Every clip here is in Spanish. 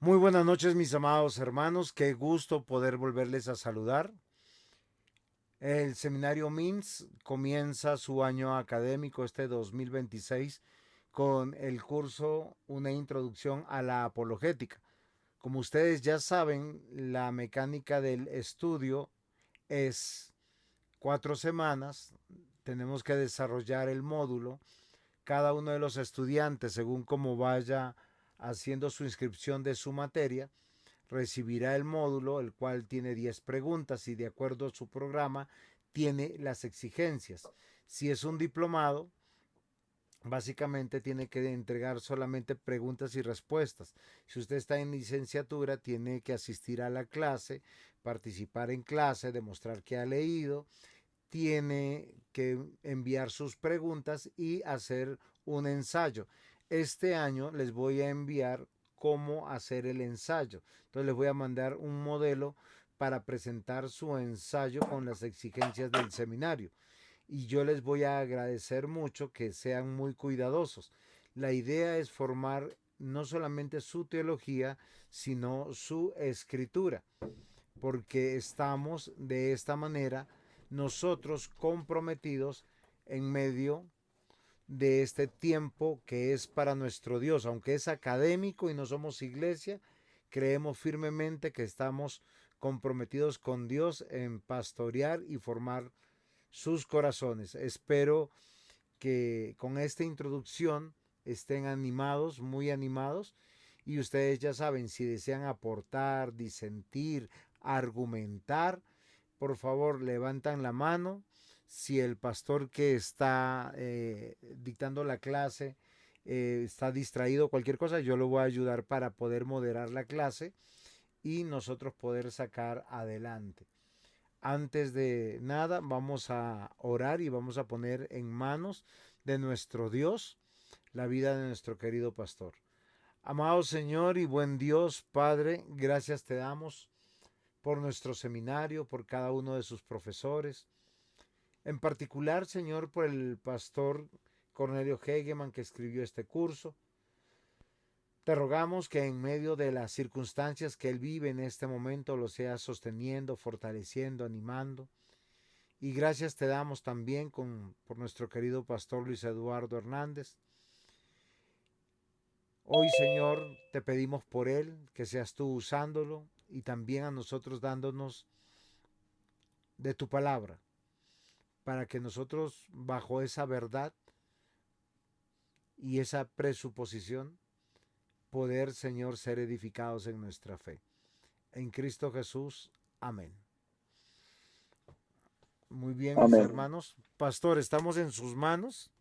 Muy buenas noches, mis amados hermanos. Qué gusto poder volverles a saludar. El seminario MINS comienza su año académico este 2026 con el curso Una introducción a la apologética. Como ustedes ya saben, la mecánica del estudio es 4 semanas. Tenemos que desarrollar el módulo. Cada uno de los estudiantes, según como vaya haciendo su inscripción de su materia, recibirá el módulo, el cual tiene 10 preguntas y de acuerdo a su programa tiene las exigencias. Si es un diplomado, básicamente tiene que entregar solamente preguntas y respuestas. Si usted está en licenciatura, tiene que asistir a la clase, participar en clase, demostrar que ha leído, tiene que enviar sus preguntas y hacer un ensayo. Este año les voy a enviar cómo hacer el ensayo. Entonces les voy a mandar un modelo para presentar su ensayo con las exigencias del seminario. Y yo les voy a agradecer mucho que sean muy cuidadosos. La idea es formar no solamente su teología, sino su escritura, porque estamos de esta manera nosotros comprometidos en medio de este tiempo que es para nuestro Dios. Aunque es académico y no somos iglesia, creemos firmemente que estamos comprometidos con Dios en pastorear y formar sus corazones. Espero que con esta introducción estén animados, muy animados, y ustedes ya saben, si desean aportar, disentir, argumentar, por favor levantan la mano. Si el pastor que está dictando la clase está distraído, cualquier cosa, yo lo voy a ayudar para poder moderar la clase y nosotros poder sacar adelante. Antes de nada, vamos a orar y vamos a poner en manos de nuestro Dios la vida de nuestro querido pastor. Amado Señor y buen Dios, Padre, gracias te damos por nuestro seminario, por cada uno de sus profesores. En particular, Señor, por el pastor Cornelio Hegeman que escribió este curso. Te rogamos que en medio de las circunstancias que él vive en este momento lo sea sosteniendo, fortaleciendo, animando. Y gracias te damos también por nuestro querido pastor Luis Eduardo Hernández. Hoy, Señor, te pedimos por él, que seas tú usándolo y también a nosotros dándonos de tu palabra, para que nosotros, bajo esa verdad y esa presuposición, poder, Señor, ser edificados en nuestra fe. En Cristo Jesús. Amén. Muy bien, mis Amén. hermanos. Pastor, estamos en sus manos.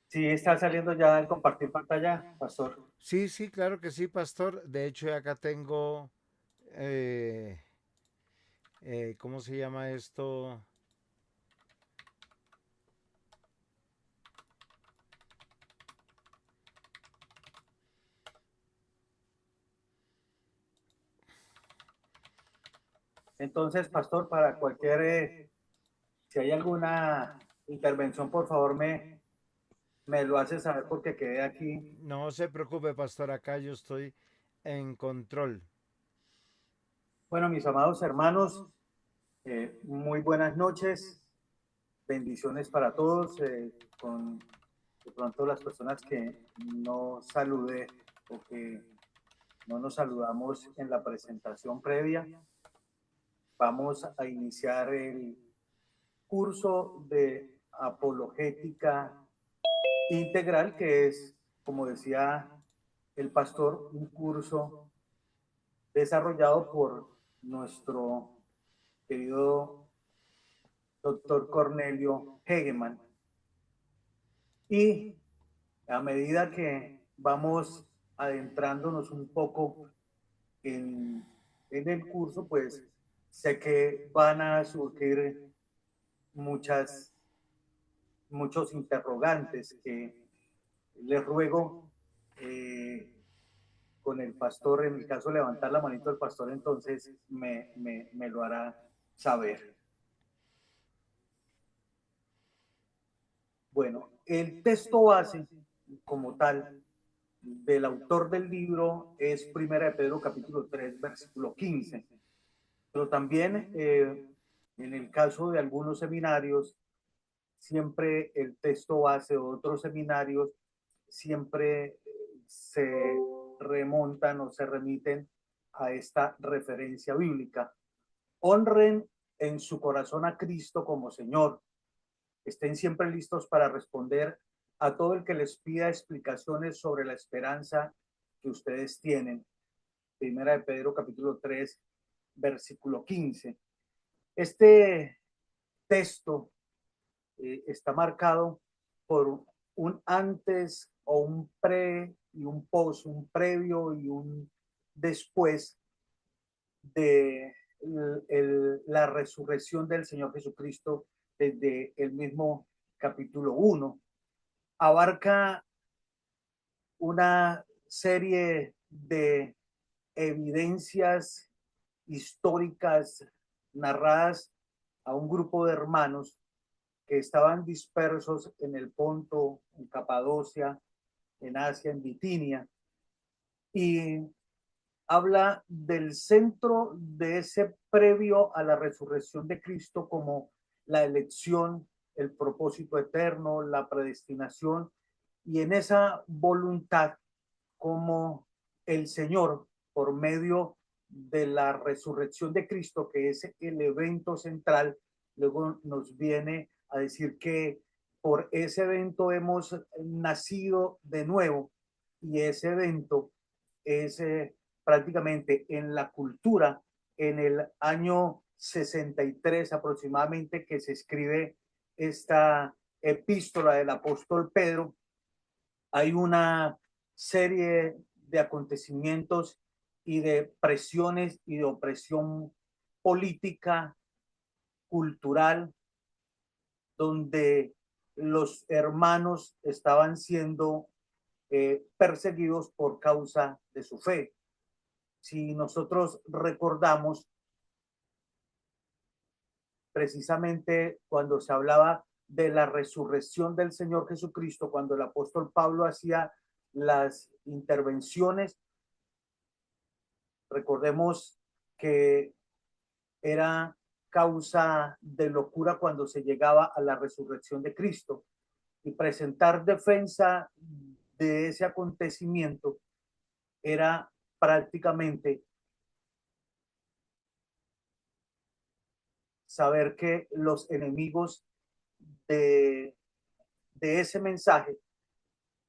Sí, está saliendo ya el compartir pantalla, pastor. Sí, sí, claro que sí, pastor. De hecho, acá tengo, eh, ¿cómo se llama esto? Entonces, pastor, para cualquier, si hay alguna intervención, por favor, me lo hace saber porque quedé aquí. No se preocupe, pastor, acá yo estoy en control. Bueno, mis amados hermanos, muy buenas noches, bendiciones para todos, con de pronto las personas que no saludé o que no nos saludamos en la presentación previa. Vamos a iniciar el curso de apologética integral, que es, como decía el pastor, un curso desarrollado por nuestro querido doctor Cornelio Hegeman. Y a medida que vamos adentrándonos un poco en el curso, pues sé que van a surgir muchos interrogantes que les ruego con el pastor, en el caso de levantar la manito del pastor, entonces me lo hará saber. Bueno, el texto base como tal del autor del libro es Primera de Pedro capítulo 3 versículo 15, pero también en el caso de algunos seminarios, siempre el texto base de otros seminarios siempre se remontan o se remiten a esta referencia bíblica. Honren en su corazón a Cristo como Señor. Estén siempre listos para responder a todo el que les pida explicaciones sobre la esperanza que ustedes tienen. Primera de Pedro capítulo 3 versículo 15. Este texto está marcado por un antes o un pre y un post, un previo y un después de la resurrección del Señor Jesucristo desde el mismo capítulo 1. Abarca una serie de evidencias históricas narradas a un grupo de hermanos que estaban dispersos en el Ponto, en Capadocia, en Asia, en Bitinia, y habla del centro de ese previo a la resurrección de Cristo como la elección, el propósito eterno, la predestinación, y en esa voluntad como el Señor, por medio de la resurrección de Cristo, que es el evento central, luego nos viene a decir que por ese evento hemos nacido de nuevo, y ese evento es prácticamente en la cultura en el año 63 aproximadamente que se escribe esta epístola del apóstol Pedro. Hay una serie de acontecimientos y de presiones y de opresión política, cultural, donde los hermanos estaban siendo perseguidos por causa de su fe. Si nosotros recordamos, precisamente cuando se hablaba de la resurrección del Señor Jesucristo, cuando el apóstol Pablo hacía las intervenciones, recordemos que era causa de locura cuando se llegaba a la resurrección de Cristo, y presentar defensa de ese acontecimiento era prácticamente saber que los enemigos de, de ese mensaje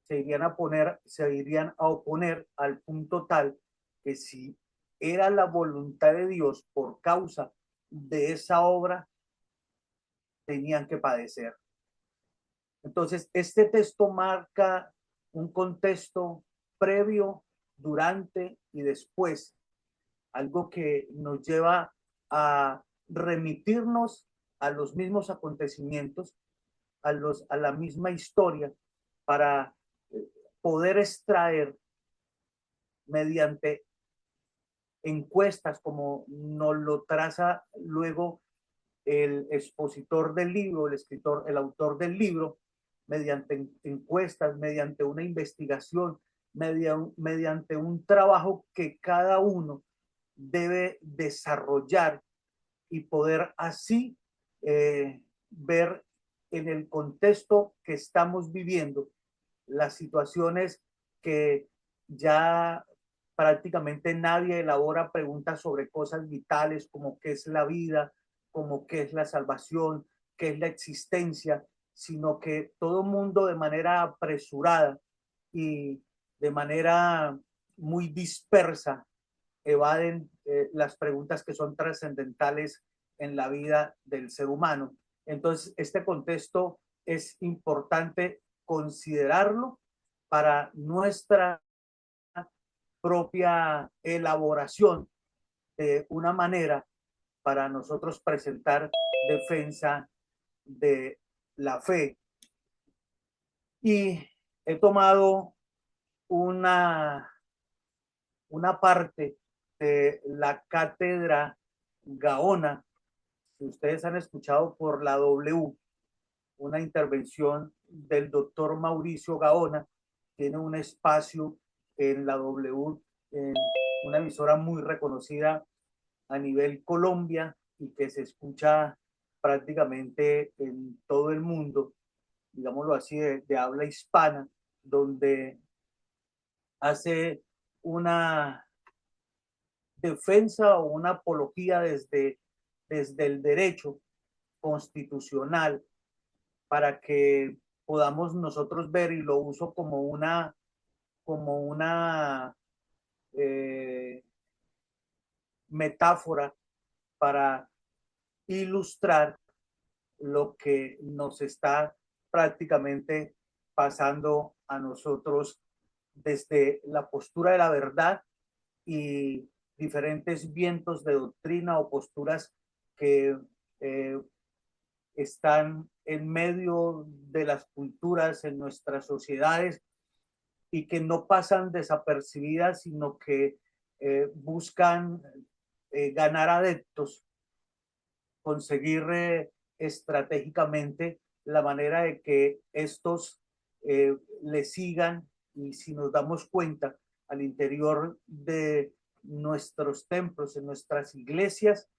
se irían a oponer al punto tal que si era la voluntad de Dios por causa de esa obra, tenían que padecer. Entonces, este texto marca un contexto previo, durante y después, algo que nos lleva a remitirnos a los mismos acontecimientos, a la misma historia, para poder extraer mediante encuestas, como nos lo traza luego el expositor del libro, el escritor, el autor del libro, mediante encuestas, mediante una investigación, mediante un trabajo que cada uno debe desarrollar y poder así ver en el contexto que estamos viviendo las situaciones que ya prácticamente nadie elabora preguntas sobre cosas vitales como qué es la vida, como qué es la salvación, qué es la existencia, sino que todo el mundo de manera apresurada y de manera muy dispersa evaden las preguntas que son trascendentales en la vida del ser humano. Entonces, este contexto es importante considerarlo para nuestra propia elaboración de una manera para nosotros presentar defensa de la fe. Y he tomado una parte de la cátedra Gaona, que ustedes han escuchado por la W, una intervención del doctor Mauricio Gaona, tiene un espacio en la W, en una emisora muy reconocida a nivel Colombia y que se escucha prácticamente en todo el mundo, digámoslo así, de habla hispana, donde hace una defensa o una apología desde el derecho constitucional para que podamos nosotros ver, y lo uso como una metáfora para ilustrar lo que nos está prácticamente pasando a nosotros desde la postura de la verdad y diferentes vientos de doctrina o posturas que eh, están en medio de las culturas en nuestras sociedades y que no pasan desapercibidas, sino que buscan ganar adeptos, conseguir estratégicamente la manera de que estos le sigan, y si nos damos cuenta al interior de nuestros templos, en nuestras iglesias,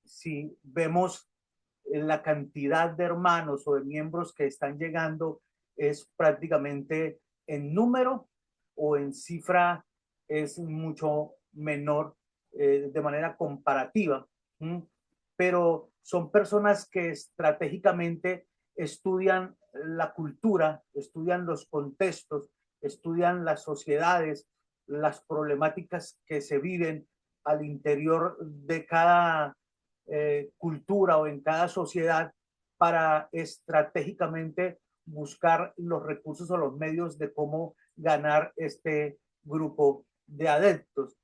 si vemos la cantidad de hermanos o de miembros que están llegando es prácticamente en número o en cifra es mucho menor de manera comparativa. Pero son personas que estratégicamente estudian la cultura, estudian los contextos, estudian las sociedades, las problemáticas que se viven al interior de cada cultura o en cada sociedad para estratégicamente buscar los recursos o los medios de cómo ganar este grupo de adeptos.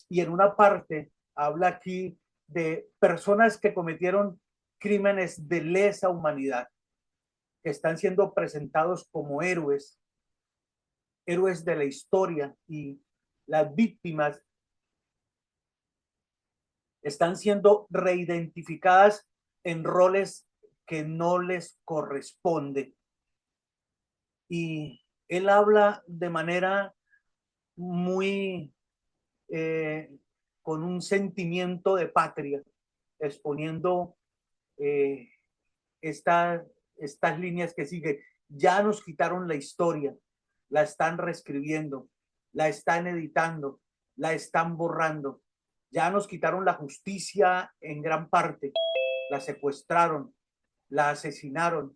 Y en una parte habla aquí de personas que cometieron crímenes de lesa humanidad, que están siendo presentados como héroes, héroes de la historia, y las víctimas están siendo reidentificadas en roles que no les corresponde. Y él habla de manera muy con un sentimiento de patria, exponiendo eh, estas líneas que sigue. Ya nos quitaron la historia, la están reescribiendo, la están editando, la están borrando. Ya nos quitaron la justicia en gran parte, la secuestraron, la asesinaron,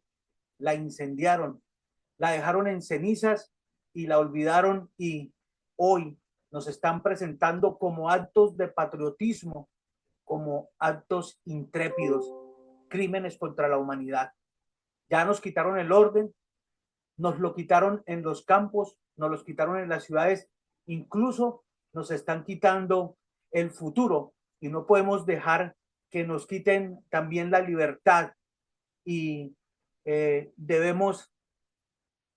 la incendiaron, la dejaron en cenizas y la olvidaron, y hoy nos están presentando como actos de patriotismo, como actos intrépidos, crímenes contra la humanidad. Ya nos quitaron el orden, nos lo quitaron en los campos, nos los quitaron en las ciudades, incluso nos están quitando el futuro, y no podemos dejar que nos quiten también la libertad. Y debemos,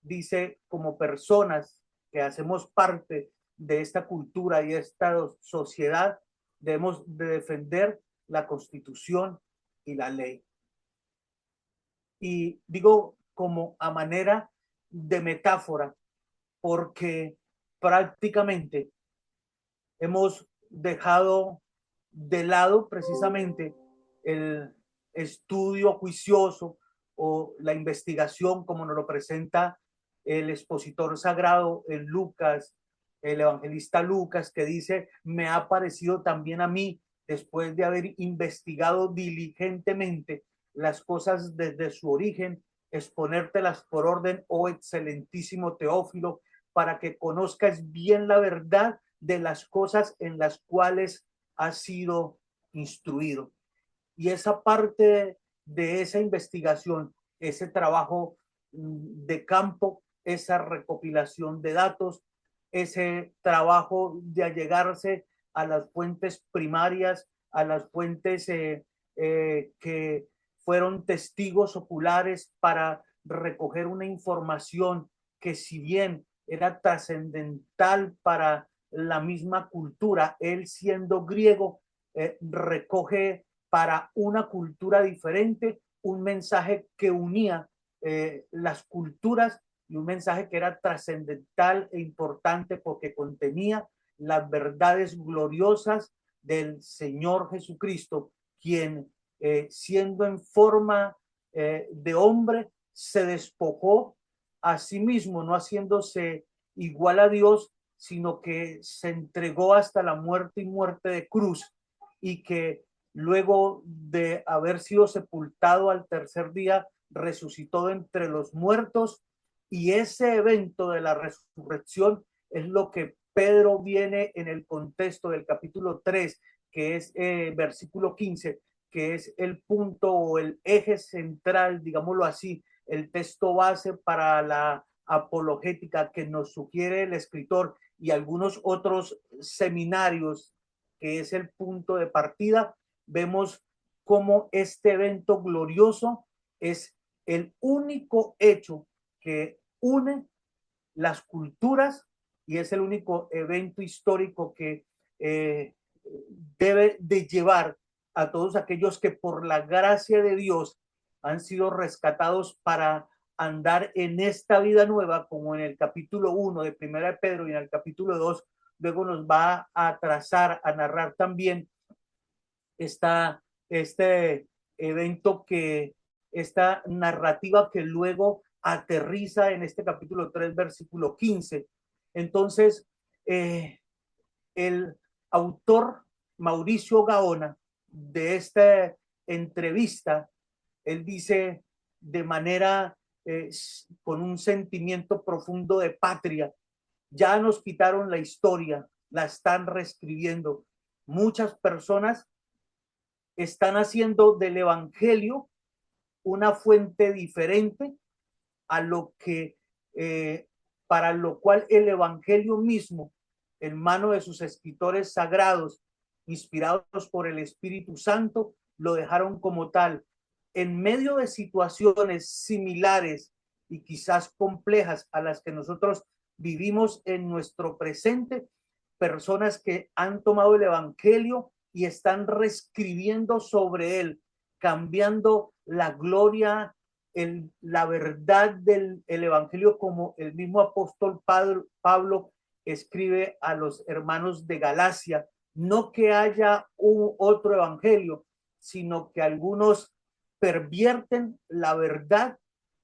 dice, como personas que hacemos parte de esta cultura y esta sociedad, debemos de defender la Constitución y la ley. Y digo como a manera de metáfora, porque prácticamente hemos dejado de lado precisamente el estudio juicioso o la investigación como nos lo presenta el expositor sagrado en Lucas, el evangelista Lucas, que dice: me ha parecido también a mí, después de haber investigado diligentemente las cosas desde su origen, exponértelas por orden, oh excelentísimo Teófilo, para que conozcas bien la verdad de las cosas en las cuales has sido instruido. Y esa parte de esa investigación, ese trabajo de campo, esa recopilación de datos, ese trabajo de allegarse a las fuentes primarias, a las fuentes que fueron testigos oculares para recoger una información que, si bien era trascendental para la misma cultura, él siendo griego, recoge para una cultura diferente un mensaje que unía las culturas y un mensaje que era trascendental e importante porque contenía las verdades gloriosas del Señor Jesucristo, quien siendo en forma de hombre se despojó a sí mismo, no haciéndose igual a Dios, sino que se entregó hasta la muerte y muerte de cruz, y que luego de haber sido sepultado al tercer día, resucitó de entre los muertos, y ese evento de la resurrección es lo que Pedro viene en el contexto del capítulo 3, que es versículo 15, que es el punto o el eje central, digámoslo así, el texto base para la apologética que nos sugiere el escritor, y algunos otros seminarios, que es el punto de partida. Vemos cómo este evento glorioso es el único hecho que une las culturas y es el único evento histórico que debe de llevar a todos aquellos que por la gracia de Dios han sido rescatados para andar en esta vida nueva, como en el capítulo 1 de Primera de Pedro y en el capítulo 2 luego nos va a trazar, a narrar también este evento, que esta narrativa que luego aterriza en este capítulo 3, versículo 15. Entonces, el autor Mauricio Gaona de esta entrevista, él dice de manera, con un sentimiento profundo de patria: ya nos quitaron la historia, la están reescribiendo. Muchas personas están haciendo del evangelio una fuente diferente a lo que, para lo cual el evangelio mismo, en mano de sus escritores sagrados, inspirados por el Espíritu Santo, lo dejaron como tal. En medio de situaciones similares y quizás complejas a las que nosotros vivimos en nuestro presente, personas que han tomado el evangelio y están reescribiendo sobre él, cambiando la gloria, la verdad del evangelio, como el mismo apóstol Pablo escribe a los hermanos de Galacia: no que haya un otro evangelio, sino que algunos pervierten la verdad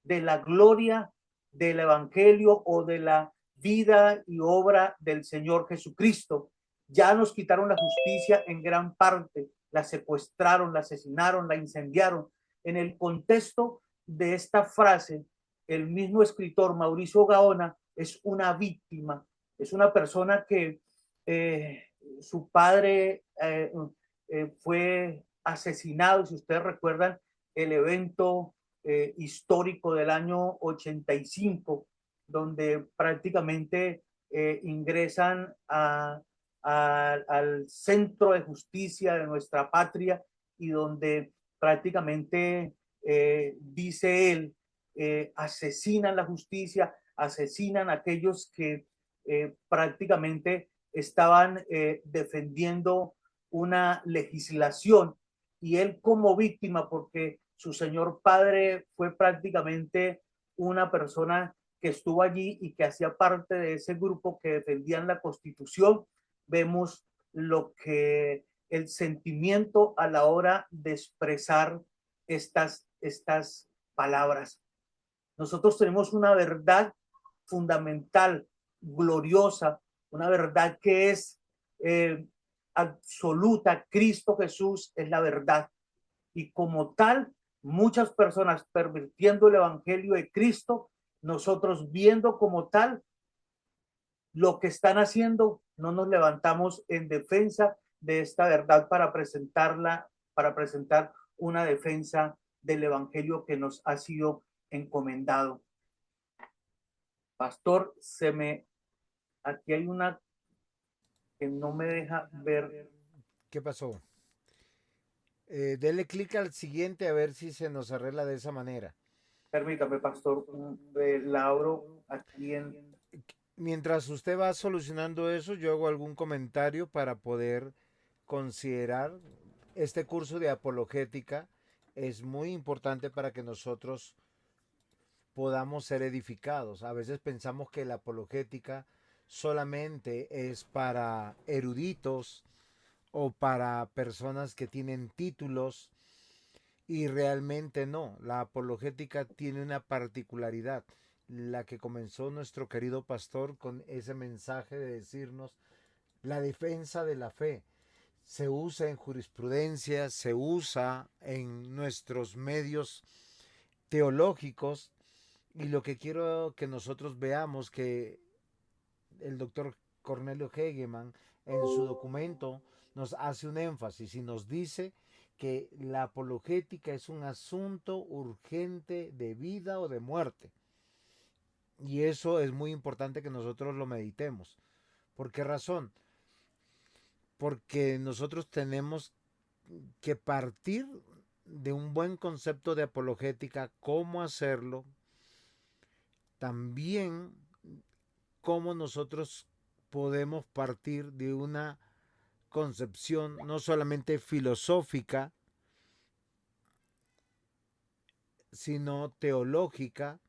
de la gloria del evangelio o de la vida y obra del Señor Jesucristo. Ya nos quitaron la justicia en gran parte, la secuestraron, la asesinaron, la incendiaron. En el contexto de esta frase, el mismo escritor Mauricio Gaona es una víctima, es una persona que su padre fue asesinado. Si ustedes recuerdan el evento histórico del año 85, donde prácticamente ingresan al centro de justicia de nuestra patria, y donde prácticamente dice él, asesinan la justicia, asesinan a aquellos que prácticamente estaban defendiendo una legislación, y él como víctima, porque su señor padre fue prácticamente una persona que estuvo allí y que hacía parte de ese grupo que defendían la Constitución. Vemos lo que el sentimiento a la hora de expresar estas palabras. Nosotros tenemos una verdad fundamental, gloriosa, una verdad que es absoluta. Cristo Jesús es la verdad, y como tal muchas personas pervirtiendo el evangelio de Cristo, nosotros viendo como tal lo que están haciendo, no nos levantamos en defensa de esta verdad para presentarla, para presentar una defensa del evangelio que nos ha sido encomendado. Pastor, aquí hay una que no me deja ver. ¿Qué pasó? Dele clic al siguiente a ver si se nos arregla de esa manera. Permítame, pastor, la abro aquí en... Mientras usted va solucionando eso, yo hago algún comentario para poder considerar este curso de apologética. Es muy importante para que nosotros podamos ser edificados. A veces pensamos que la apologética solamente es para eruditos o para personas que tienen títulos y realmente no. La apologética tiene una particularidad, la que comenzó nuestro querido pastor con ese mensaje de decirnos la defensa de la fe. Se usa en jurisprudencia, se usa en nuestros medios teológicos y lo que quiero que nosotros veamos que el doctor Cornelio Hegeman en su documento nos hace un énfasis y nos dice que la apologética es un asunto urgente de vida o de muerte. Y eso es muy importante que nosotros lo meditemos. ¿Por qué razón? Porque nosotros tenemos que partir de un buen concepto de apologética, cómo hacerlo, también cómo nosotros podemos partir de una concepción no solamente filosófica, sino teológica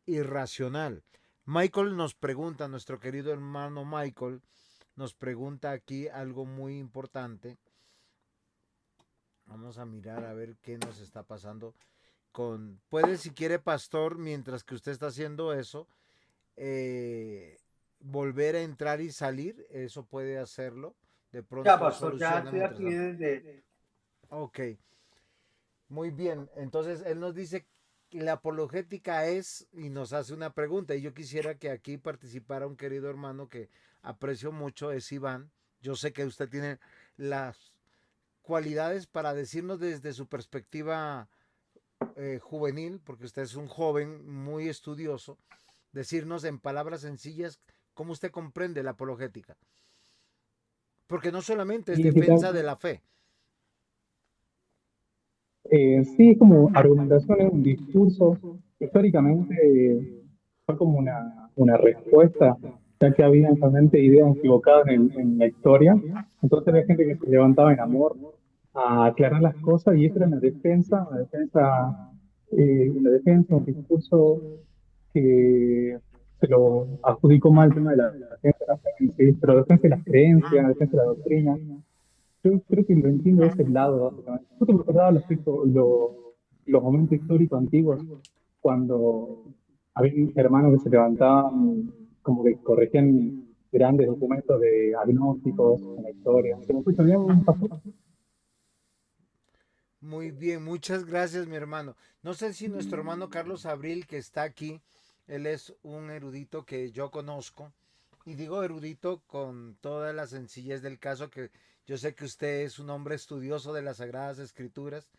y racional. Michael nos pregunta, nuestro querido hermano Michael, nos pregunta aquí algo muy importante. Vamos a mirar a ver qué nos está pasando con... Puede, si quiere, pastor, mientras que usted está haciendo eso, volver a entrar y salir, eso puede hacerlo. De Ya, pronto pastor, ya soluciona estoy mientras aquí tanto. desde... Ok, muy bien. Entonces él nos dice que la apologética es y nos hace una pregunta. Y yo quisiera que aquí participara un querido hermano que aprecio mucho, es Iván. Yo sé que usted tiene las cualidades para decirnos desde su perspectiva juvenil, porque usted es un joven muy estudioso, decirnos en palabras sencillas cómo usted comprende la apologética. Porque no solamente es ¿Y qué tal? defensa de la fe. Sí, es como argumentación en un discurso. Históricamente fue como una respuesta, ya que había realmente ideas equivocadas en la historia. Entonces había gente que se levantaba en amor a aclarar las cosas y eso era un discurso que se lo adjudicó mal el tema de la defensa de la fe, ¿sí? Pero defensa de las creencias, defensa de la doctrina. Yo creo que lo entiendo de ese lado, básicamente. Yo te recordaba los momentos históricos antiguos, cuando había hermanos que se levantaban, como que corregían grandes documentos de agnósticos en la historia. ¿Se me escucha bien, pastor? Muy bien, muchas gracias, mi hermano. No sé si nuestro hermano Carlos Abril, que está aquí, él es un erudito que yo conozco. Y digo erudito con toda la sencillez del caso, que yo sé que usted es un hombre estudioso de las Sagradas Escrituras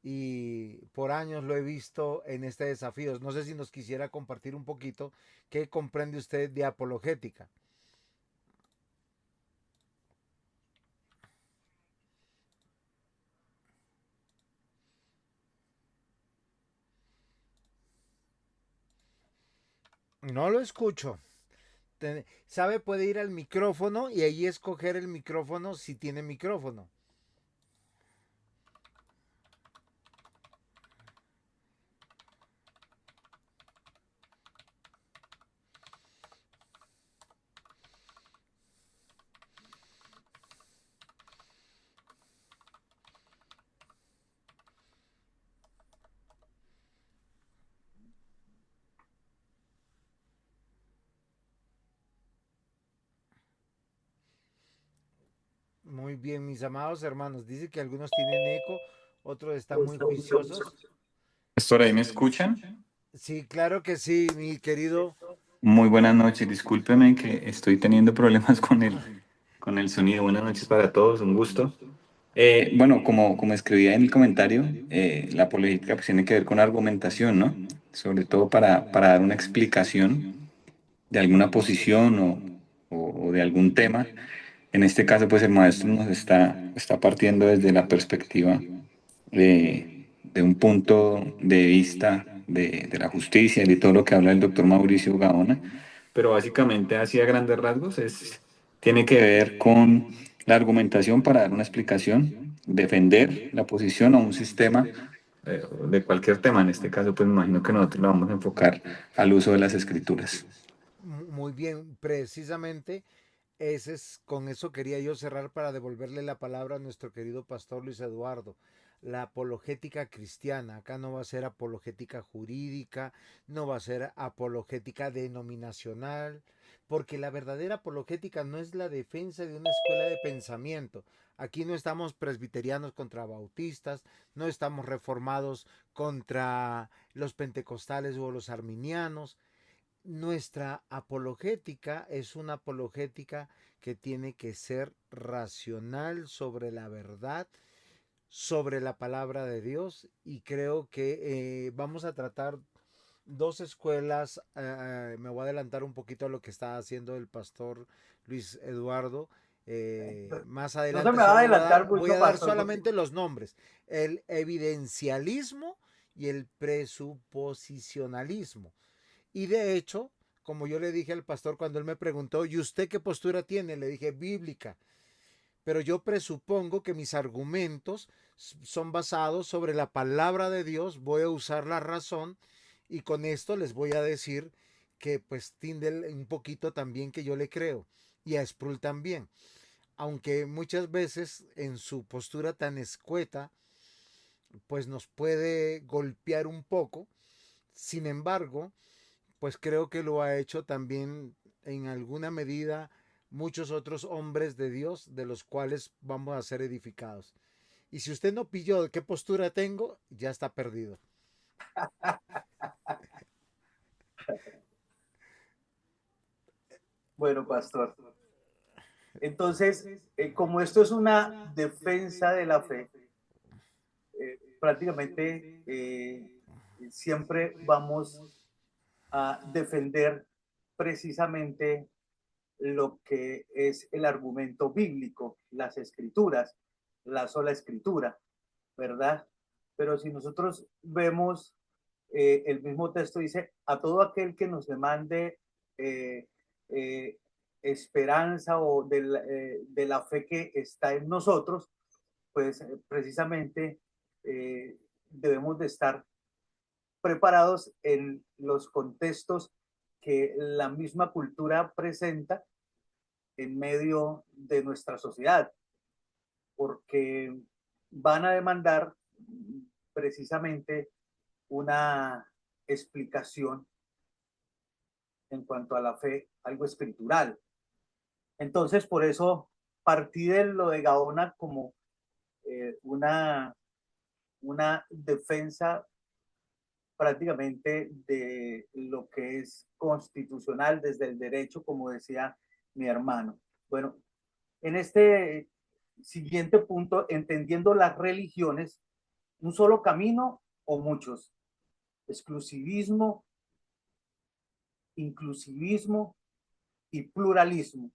y por años lo he visto en este desafío. No sé si nos quisiera compartir un poquito qué comprende usted de apologética. No lo escucho. ¿Sabe? Puede ir al micrófono y ahí escoger el micrófono si tiene micrófono. Muy bien, mis amados hermanos. Dice que algunos tienen eco, otros están muy juiciosos. Pastor, ¿ahí me escuchan? Sí, claro que sí, mi querido. Muy buenas noches. Discúlpeme que estoy teniendo problemas con el sonido. Buenas noches para todos, un gusto. Bueno, como escribía en el comentario, la apologética pues tiene que ver con argumentación, ¿no? Sobre todo para dar una explicación de alguna posición o de algún tema. En este caso, pues el maestro nos está partiendo desde la perspectiva de un punto de vista de la justicia y de todo lo que habla el doctor Mauricio Gaona, pero básicamente así a grandes rasgos tiene que ver con la argumentación para dar una explicación, defender la posición a un sistema de cualquier tema. En este caso, pues me imagino que nosotros lo vamos a enfocar al uso de las escrituras. Muy bien, precisamente con eso quería yo cerrar para devolverle la palabra a nuestro querido pastor Luis Eduardo. La apologética cristiana, acá no va a ser apologética jurídica, no va a ser apologética denominacional, porque la verdadera apologética no es la defensa de una escuela de pensamiento. Aquí no estamos presbiterianos contra bautistas, no estamos reformados contra los pentecostales o los arminianos. Nuestra apologética es una apologética que tiene que ser racional sobre la verdad, sobre la palabra de Dios, y creo que vamos a tratar dos escuelas. Me voy a adelantar un poquito a lo que está haciendo el pastor Luis Eduardo. Más No se adelante me va a solo adelantar voy mucho, a dar pastor, porque solamente los nombres: el evidencialismo y el presuposicionalismo. Y de hecho, como yo le dije al pastor cuando él me preguntó, ¿y usted qué postura tiene? Le dije, bíblica. Pero yo presupongo que mis argumentos son basados sobre la palabra de Dios, voy a usar la razón, y con esto les voy a decir que pues Tyndale un poquito también que yo le creo, y a Sproul también. Aunque muchas veces en su postura tan escueta, pues nos puede golpear un poco. Sin embargo, pues creo que lo ha hecho también en alguna medida muchos otros hombres de Dios de los cuales vamos a ser edificados. Y si usted no pilló de qué postura tengo, ya está perdido. bueno, pastor. Entonces, como esto es una defensa de la fe, prácticamente siempre vamos a defender precisamente lo que es el argumento bíblico, las escrituras, la sola escritura, ¿verdad? Pero si nosotros vemos el mismo texto, dice, a todo aquel que nos demande eh, eh, esperanza o de la fe que está en nosotros, pues precisamente debemos de estar preparados en los contextos que la misma cultura presenta en medio de nuestra sociedad, porque van a demandar precisamente una explicación en cuanto a la fe, algo escritural. Entonces, por eso partí de lo de Gaona como una defensa prácticamente de lo que es constitucional desde el derecho, como decía mi hermano. Bueno, en este siguiente punto, entendiendo las religiones, un solo camino o muchos, exclusivismo, inclusivismo y pluralismo.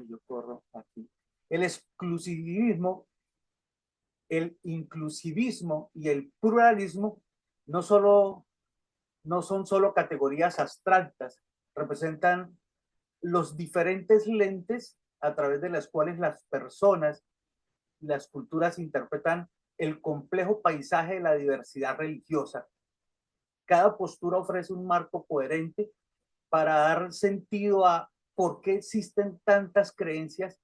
Yo corro aquí. El exclusivismo, el inclusivismo y el pluralismo no solo no son solo categorías abstractas, representan los diferentes lentes a través de las cuales las personas y las culturas interpretan el complejo paisaje de la diversidad religiosa. Cada postura ofrece un marco coherente para dar sentido a por qué existen tantas creencias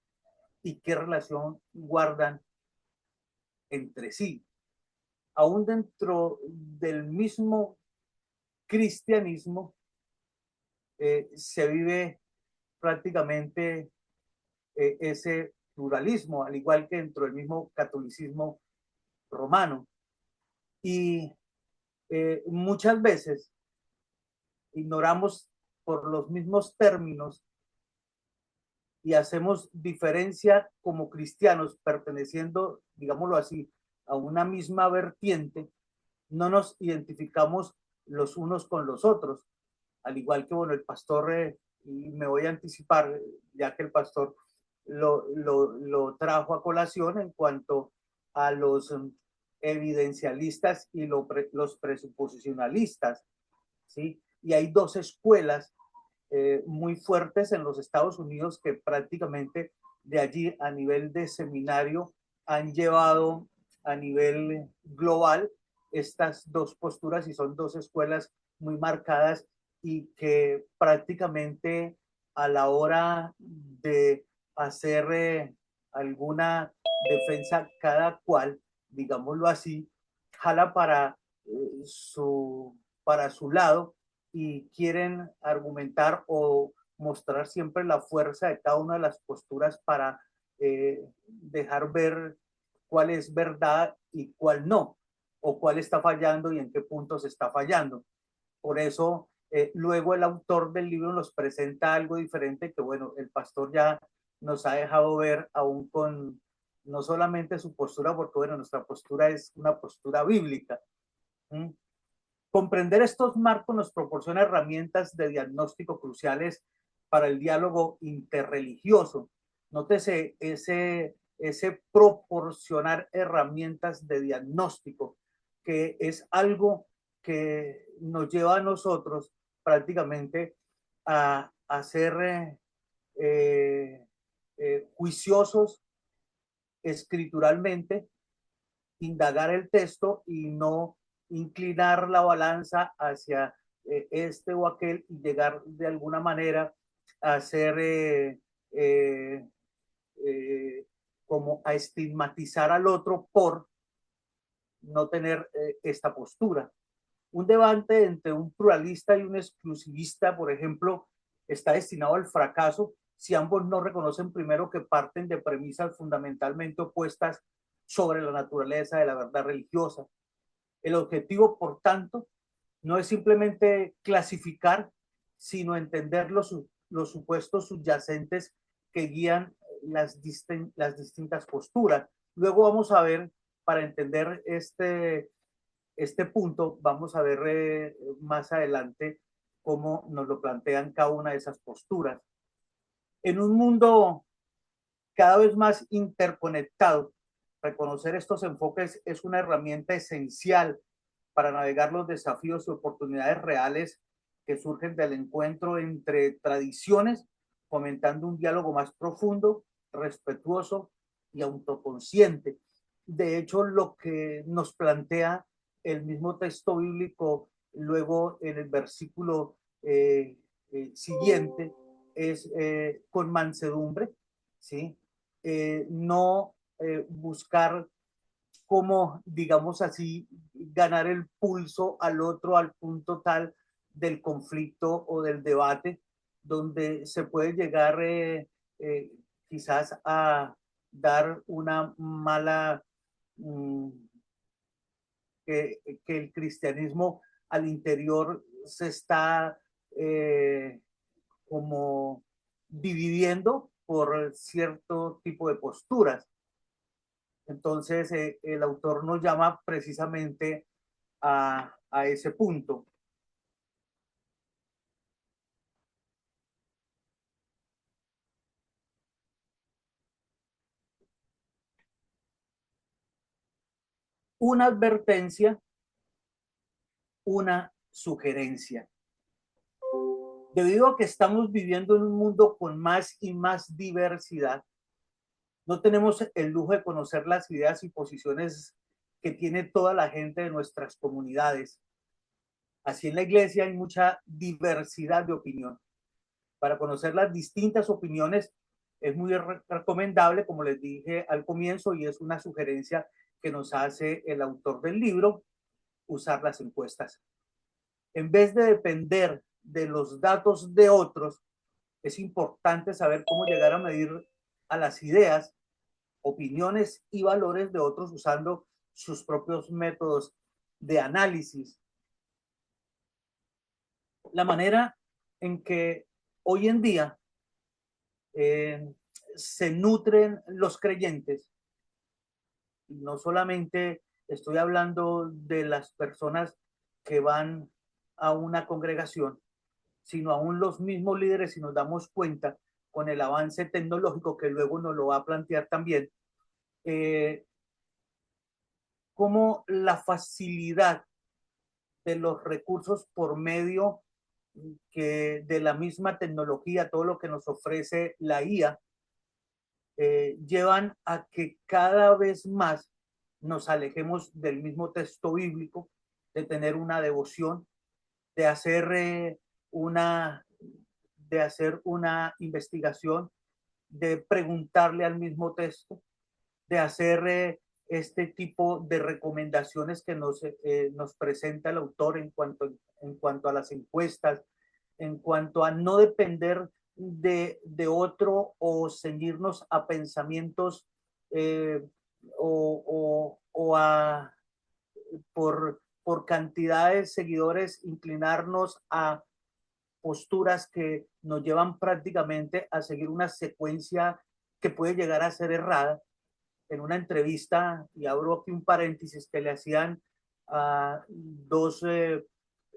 y qué relación guardan entre sí. Aún dentro del mismo cristianismo se vive prácticamente ese pluralismo, al igual que dentro del mismo catolicismo romano. Y muchas veces ignoramos por los mismos términos y hacemos diferencia como cristianos perteneciendo, digámoslo así, a una misma vertiente, no nos identificamos los unos con los otros, al igual que, bueno, el pastor, y me voy a anticipar, ya que el pastor lo trajo a colación en cuanto a los evidencialistas y los presuposicionalistas, ¿sí? Y hay dos escuelas muy fuertes en los Estados Unidos que prácticamente de allí a nivel de seminario han llevado a nivel global estas dos posturas, y son dos escuelas muy marcadas y que prácticamente a la hora de hacer alguna defensa, cada cual, digámoslo así, jala para su lado, y quieren argumentar o mostrar siempre la fuerza de cada una de las posturas para dejar ver cuál es verdad y cuál no, o cuál está fallando y en qué puntos está fallando. Por eso, luego el autor del libro nos presenta algo diferente que, bueno, el pastor ya nos ha dejado ver, aún con no solamente su postura, porque, bueno, nuestra postura es una postura bíblica. Comprender estos marcos nos proporciona herramientas de diagnóstico cruciales para el diálogo interreligioso. Nótese ese proporcionar herramientas de diagnóstico, que es algo que nos lleva a nosotros prácticamente a ser juiciosos escrituralmente, indagar el texto y no inclinar la balanza hacia este o aquel, y llegar de alguna manera a ser como a estigmatizar al otro por no tener esta postura. Un debate entre un pluralista y un exclusivista, por ejemplo, está destinado al fracaso si ambos no reconocen primero que parten de premisas fundamentalmente opuestas sobre la naturaleza de la verdad religiosa. El objetivo, por tanto, no es simplemente clasificar, sino entender los supuestos subyacentes que guían las distintas posturas. Luego vamos a ver, para entender este punto, vamos a ver más adelante cómo nos lo plantean cada una de esas posturas. En un mundo cada vez más interconectado, reconocer estos enfoques es una herramienta esencial para navegar los desafíos y oportunidades reales que surgen del encuentro entre tradiciones, fomentando un diálogo más profundo, respetuoso y autoconsciente. De hecho, lo que nos plantea el mismo texto bíblico luego en el versículo siguiente es con mansedumbre, ¿sí? No buscar como, digamos así, ganar el pulso al otro al punto tal del conflicto o del debate, donde se puede llegar quizás a dar una mala, que el cristianismo al interior se está como dividiendo por cierto tipo de posturas. Entonces, el autor nos llama precisamente a ese punto. Una advertencia, una sugerencia. Debido a que estamos viviendo en un mundo con más y más diversidad, no tenemos el lujo de conocer las ideas y posiciones que tiene toda la gente de nuestras comunidades. Así en la iglesia hay mucha diversidad de opinión. Para conocer las distintas opiniones es muy recomendable, como les dije al comienzo, y es una sugerencia que nos hace el autor del libro, usar las encuestas. En vez de depender de los datos de otros, es importante saber cómo llegar a medir a las ideas opiniones y valores de otros usando sus propios métodos de análisis. La manera en que hoy en día se nutren los creyentes, no solamente estoy hablando de las personas que van a una congregación, sino aún los mismos líderes, si nos damos cuenta con el avance tecnológico que luego nos lo va a plantear también, cómo la facilidad de los recursos por medio que de la misma tecnología, todo lo que nos ofrece la IA, llevan a que cada vez más nos alejemos del mismo texto bíblico, de tener una devoción, de hacer una de hacer una investigación, de preguntarle al mismo texto, de hacer este tipo de recomendaciones que nos presenta el autor en cuanto a las encuestas, en cuanto a no depender de otro o ceñirnos a pensamientos eh, o a por cantidad de seguidores inclinarnos a posturas que nos llevan prácticamente a seguir una secuencia que puede llegar a ser errada. En una entrevista, y abro aquí un paréntesis, que le hacían a dos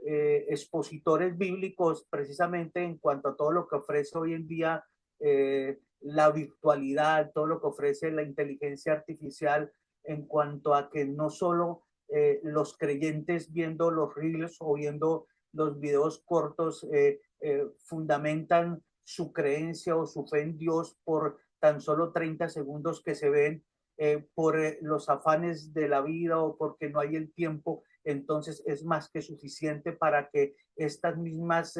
expositores bíblicos precisamente en cuanto a todo lo que ofrece hoy en día la virtualidad, todo lo que ofrece la inteligencia artificial, en cuanto a que no solo los creyentes viendo los reels o viendo los videos cortos fundamentan su creencia o su fe en Dios por tan solo 30 segundos que se ven por los afanes de la vida o porque no hay el tiempo, entonces es más que suficiente para que estas mismas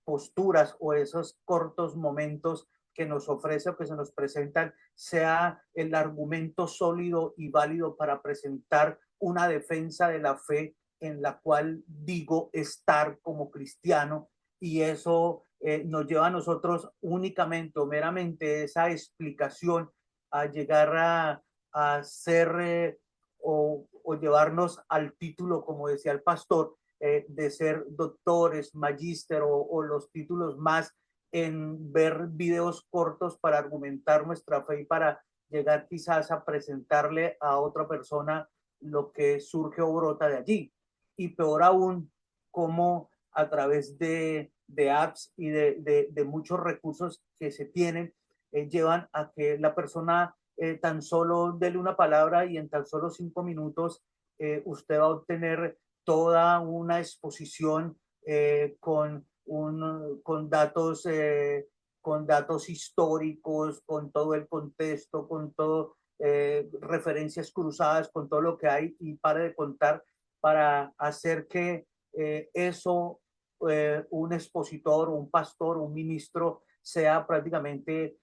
posturas o esos cortos momentos que nos ofrece o que se nos presentan sea el argumento sólido y válido para presentar una defensa de la fe en la cual digo estar como cristiano, y eso nos lleva a nosotros únicamente o meramente esa explicación a llegar a ser o llevarnos al título, como decía el pastor, de ser doctores, magíster o los títulos más en ver videos cortos para argumentar nuestra fe y para llegar quizás a presentarle a otra persona lo que surge o brota de allí. Y peor aún, como a través de apps y de muchos recursos que se tienen, llevan a que la persona tan solo dele una palabra y en tan solo 5 minutos usted va a obtener toda una exposición con datos históricos, con todo el contexto, con todo referencias cruzadas, con todo lo que hay y pare de contar para hacer que eso un expositor o un pastor o un ministro sea prácticamente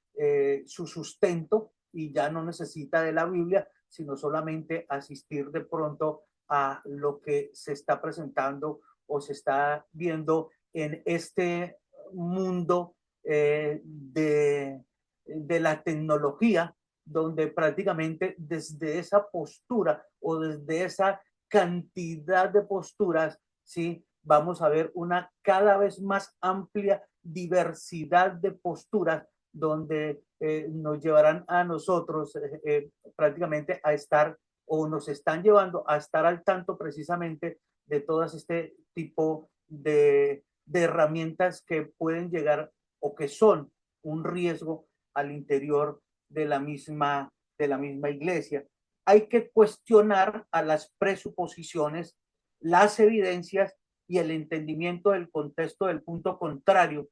su sustento y ya no necesita de la Biblia, sino solamente asistir de pronto a lo que se está presentando o se está viendo en este mundo de la tecnología, donde prácticamente desde esa postura o desde esa cantidad de posturas, ¿sí? Vamos a ver una cada vez más amplia diversidad de posturas donde nos llevarán a nosotros prácticamente a estar o nos están llevando a estar al tanto precisamente de todas este tipo de herramientas que pueden llegar o que son un riesgo al interior de la misma iglesia. Hay que cuestionar a las presuposiciones, las evidencias y el entendimiento del contexto del punto contrario.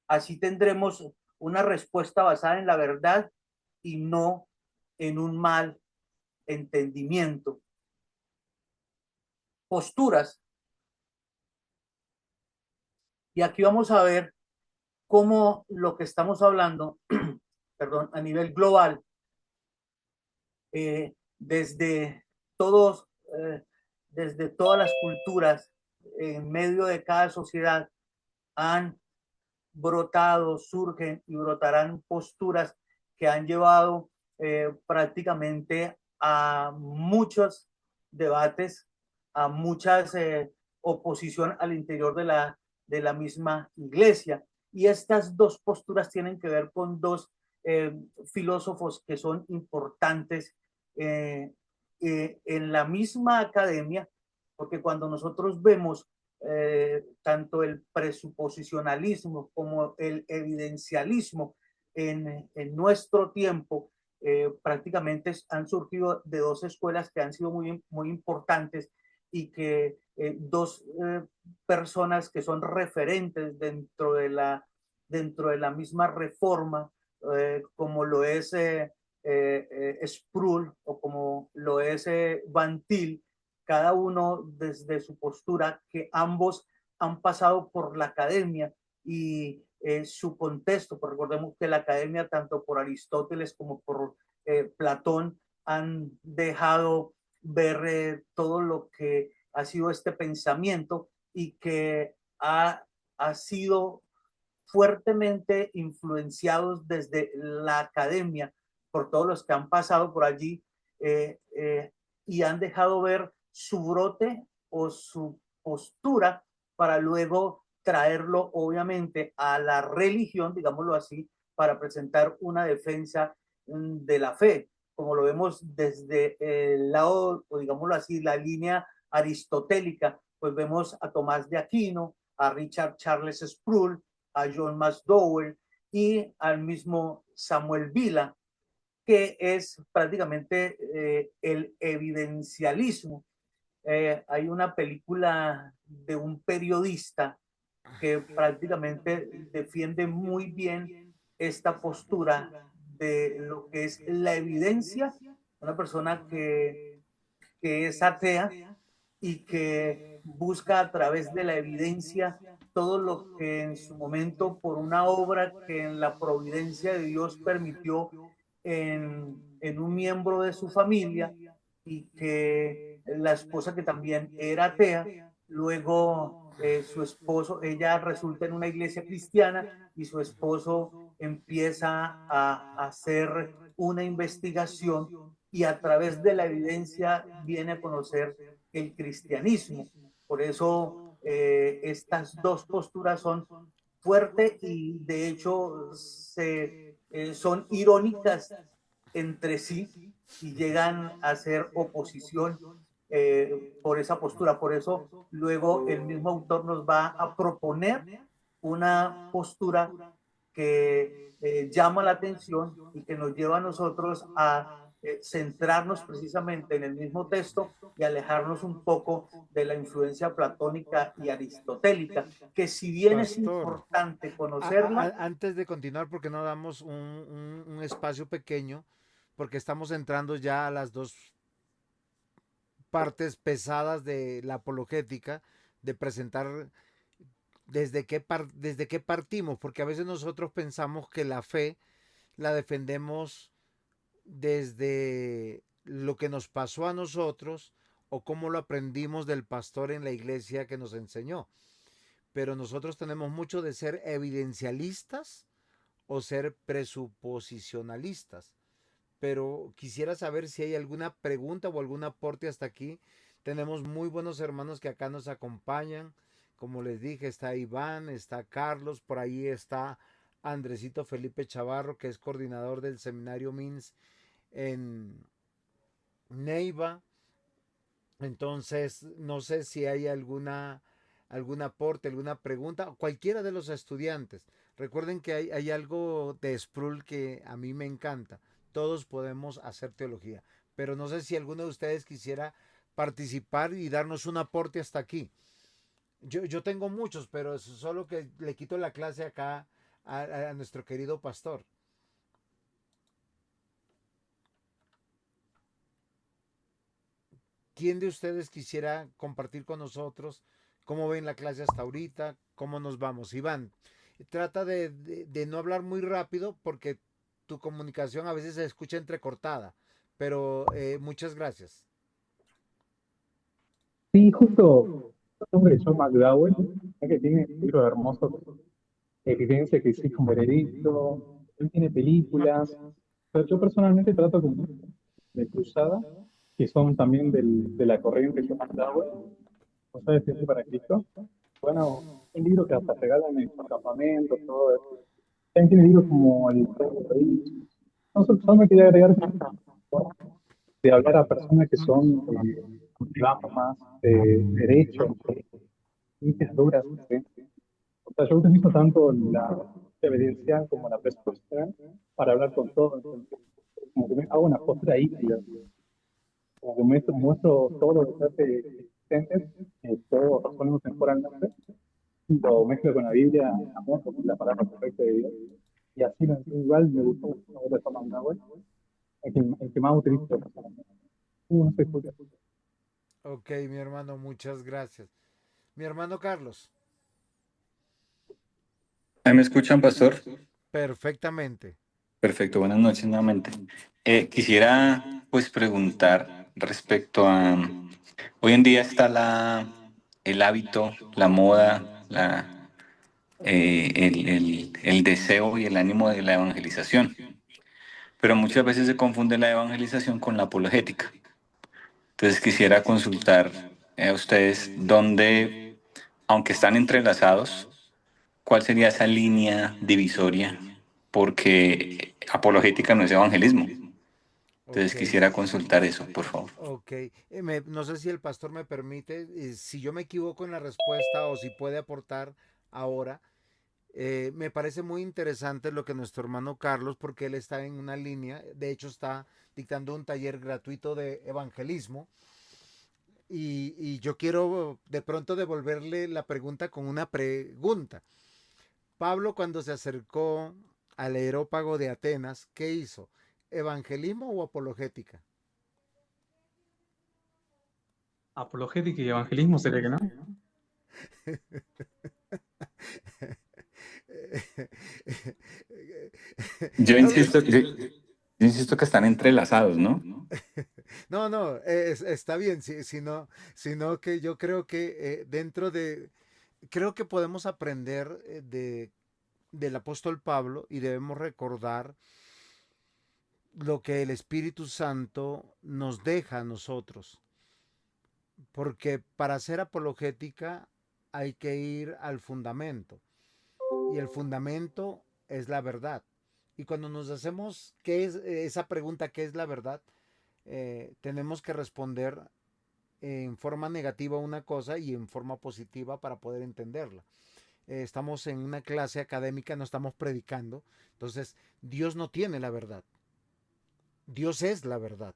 Así tendremos una respuesta basada en la verdad y no en un mal entendimiento. Posturas. Y aquí vamos a ver cómo lo que estamos hablando, perdón, a nivel global, desde todos, desde todas las culturas, en medio de cada sociedad, han brotado, surgen y brotarán posturas que han llevado prácticamente a muchos debates, a muchas oposición al interior de la misma iglesia. Y estas dos posturas tienen que ver con dos filósofos que son importantes en la misma academia, porque cuando nosotros vemos tanto el presuposicionalismo como el evidencialismo en nuestro tiempo, prácticamente han surgido de dos escuelas que han sido muy importantes y que dos personas que son referentes dentro de la misma reforma, como lo es Sproul o como lo es Van Til, cada uno desde su postura, que ambos han pasado por la academia y su contexto, pues recordemos que la academia, tanto por Aristóteles como por Platón, han dejado ver todo lo que ha sido este pensamiento y que ha sido fuertemente influenciados desde la academia por todos los que han pasado por allí y han dejado ver su brote o su postura para luego traerlo obviamente a la religión, digámoslo así, para presentar una defensa de la fe, como lo vemos desde el lado, o digámoslo así, la línea aristotélica, pues vemos a Tomás de Aquino, a Richard Charles Sproul, a John McDowell y al mismo Samuel Vila, que es prácticamente el evidencialismo. Hay una película de un periodista que prácticamente defiende muy bien esta postura de lo que es la evidencia, una persona que es atea y que busca a través de la evidencia todo lo que en su momento por una obra que en la providencia de Dios permitió en un miembro de su familia y que la esposa que también era atea, luego su esposo, ella resulta en una iglesia cristiana y su esposo empieza a hacer una investigación y a través de la evidencia viene a conocer el cristianismo. Por eso estas dos posturas son fuertes y de hecho son irónicas entre sí y llegan a ser oposición por esa postura. Por eso luego el mismo autor nos va a proponer una postura que llama la atención y que nos lleva a nosotros a centrarnos precisamente en el mismo texto y alejarnos un poco de la influencia platónica y aristotélica, que si bien es Pastor, importante conocerla. antes de continuar, porque no damos un espacio pequeño, porque estamos entrando ya a las dos partes pesadas de la apologética, de presentar desde qué partimos, porque a veces nosotros pensamos que la fe la defendemos desde lo que nos pasó a nosotros o cómo lo aprendimos del pastor en la iglesia que nos enseñó. Pero nosotros tenemos mucho de ser evidencialistas o ser presuposicionalistas. Pero quisiera saber si hay alguna pregunta o algún aporte hasta aquí. Tenemos muy buenos hermanos que acá nos acompañan. Como les dije, está Iván, está Carlos, por ahí está Andresito Felipe Chavarro, que es coordinador del seminario MINS en Neiva. Entonces, no sé si hay algún aporte, alguna pregunta, cualquiera de los estudiantes. Recuerden que hay algo de Sproul que a mí me encanta. Todos podemos hacer teología, pero no sé si alguno de ustedes quisiera participar y darnos un aporte hasta aquí. Yo tengo muchos, pero es solo que le quito la clase acá a nuestro querido pastor. ¿Quién de ustedes quisiera compartir con nosotros cómo ven la clase hasta ahorita? ¿Cómo nos vamos? Iván, trata de no hablar muy rápido porque tu comunicación a veces se escucha entrecortada, pero muchas gracias. Sí, justo, hombre, John McDowell, que tiene libros hermosos, Evidencia que existe un veredicto, él tiene películas, Pero yo personalmente trato con de cruzada, que son también de la corriente que más agua, o sea, de para Cristo. Bueno, un libro que hasta regalan en los campamentos, todo eso. También tiene libros como El Rey de Reyes. No, solo me quería agregar de hablar a personas que son, digamos, más derechos, ciencias duras, ¿sí? O sea, yo utilizo tanto la evidencial como la presupuestaria para hablar con todos. Entonces, como que me hago una postura híbrida, como que muestro todo lo que hace existentes, todos razonemos temporalmente, y lo mezclo con la Biblia, amor, porque es la palabra perfecta de Dios. Y así lo entiendo. Igual me gustó mucho de Thomas Nagel, el que más utilizo personalmente. No sé, Julia. Ok, mi hermano, muchas gracias. Mi hermano Carlos, ¿Ahí me escuchan, pastor? perfectamente. Perfecto, buenas noches nuevamente. Quisiera pues preguntar respecto a, hoy en día está el hábito, la moda, el deseo y el ánimo de la evangelización, pero muchas veces se confunde la evangelización con la apologética. Entonces quisiera consultar a ustedes dónde, aunque están entrelazados, ¿cuál sería esa línea divisoria? Porque apologética no es evangelismo. Ok, Entonces quisiera consultar eso, por favor. ok. No sé si el pastor me permite, si yo me equivoco en la respuesta o si puede aportar ahora. Me parece muy interesante lo que nuestro hermano Carlos, porque él está en una línea, de hecho está dictando un taller gratuito de evangelismo y yo quiero de pronto devolverle la pregunta con una pregunta. Pablo cuando se acercó al aerópago de Atenas, ¿qué hizo? ¿Evangelismo o apologética? Apologética y evangelismo sería que no. Yo No, insisto, yo insisto que están entrelazados, ¿no? no, está bien, sino que yo creo que creo que podemos aprender del apóstol Pablo y debemos recordar lo que el Espíritu Santo nos deja a nosotros, porque para hacer apologética hay que ir al fundamento y el fundamento es la verdad. Y cuando nos hacemos ¿qué es esa pregunta, qué es la verdad? Tenemos que responder en forma negativa una cosa y en forma positiva para poder entenderla. Estamos en una clase académica, no estamos predicando, entonces Dios no tiene la verdad, Dios es la verdad.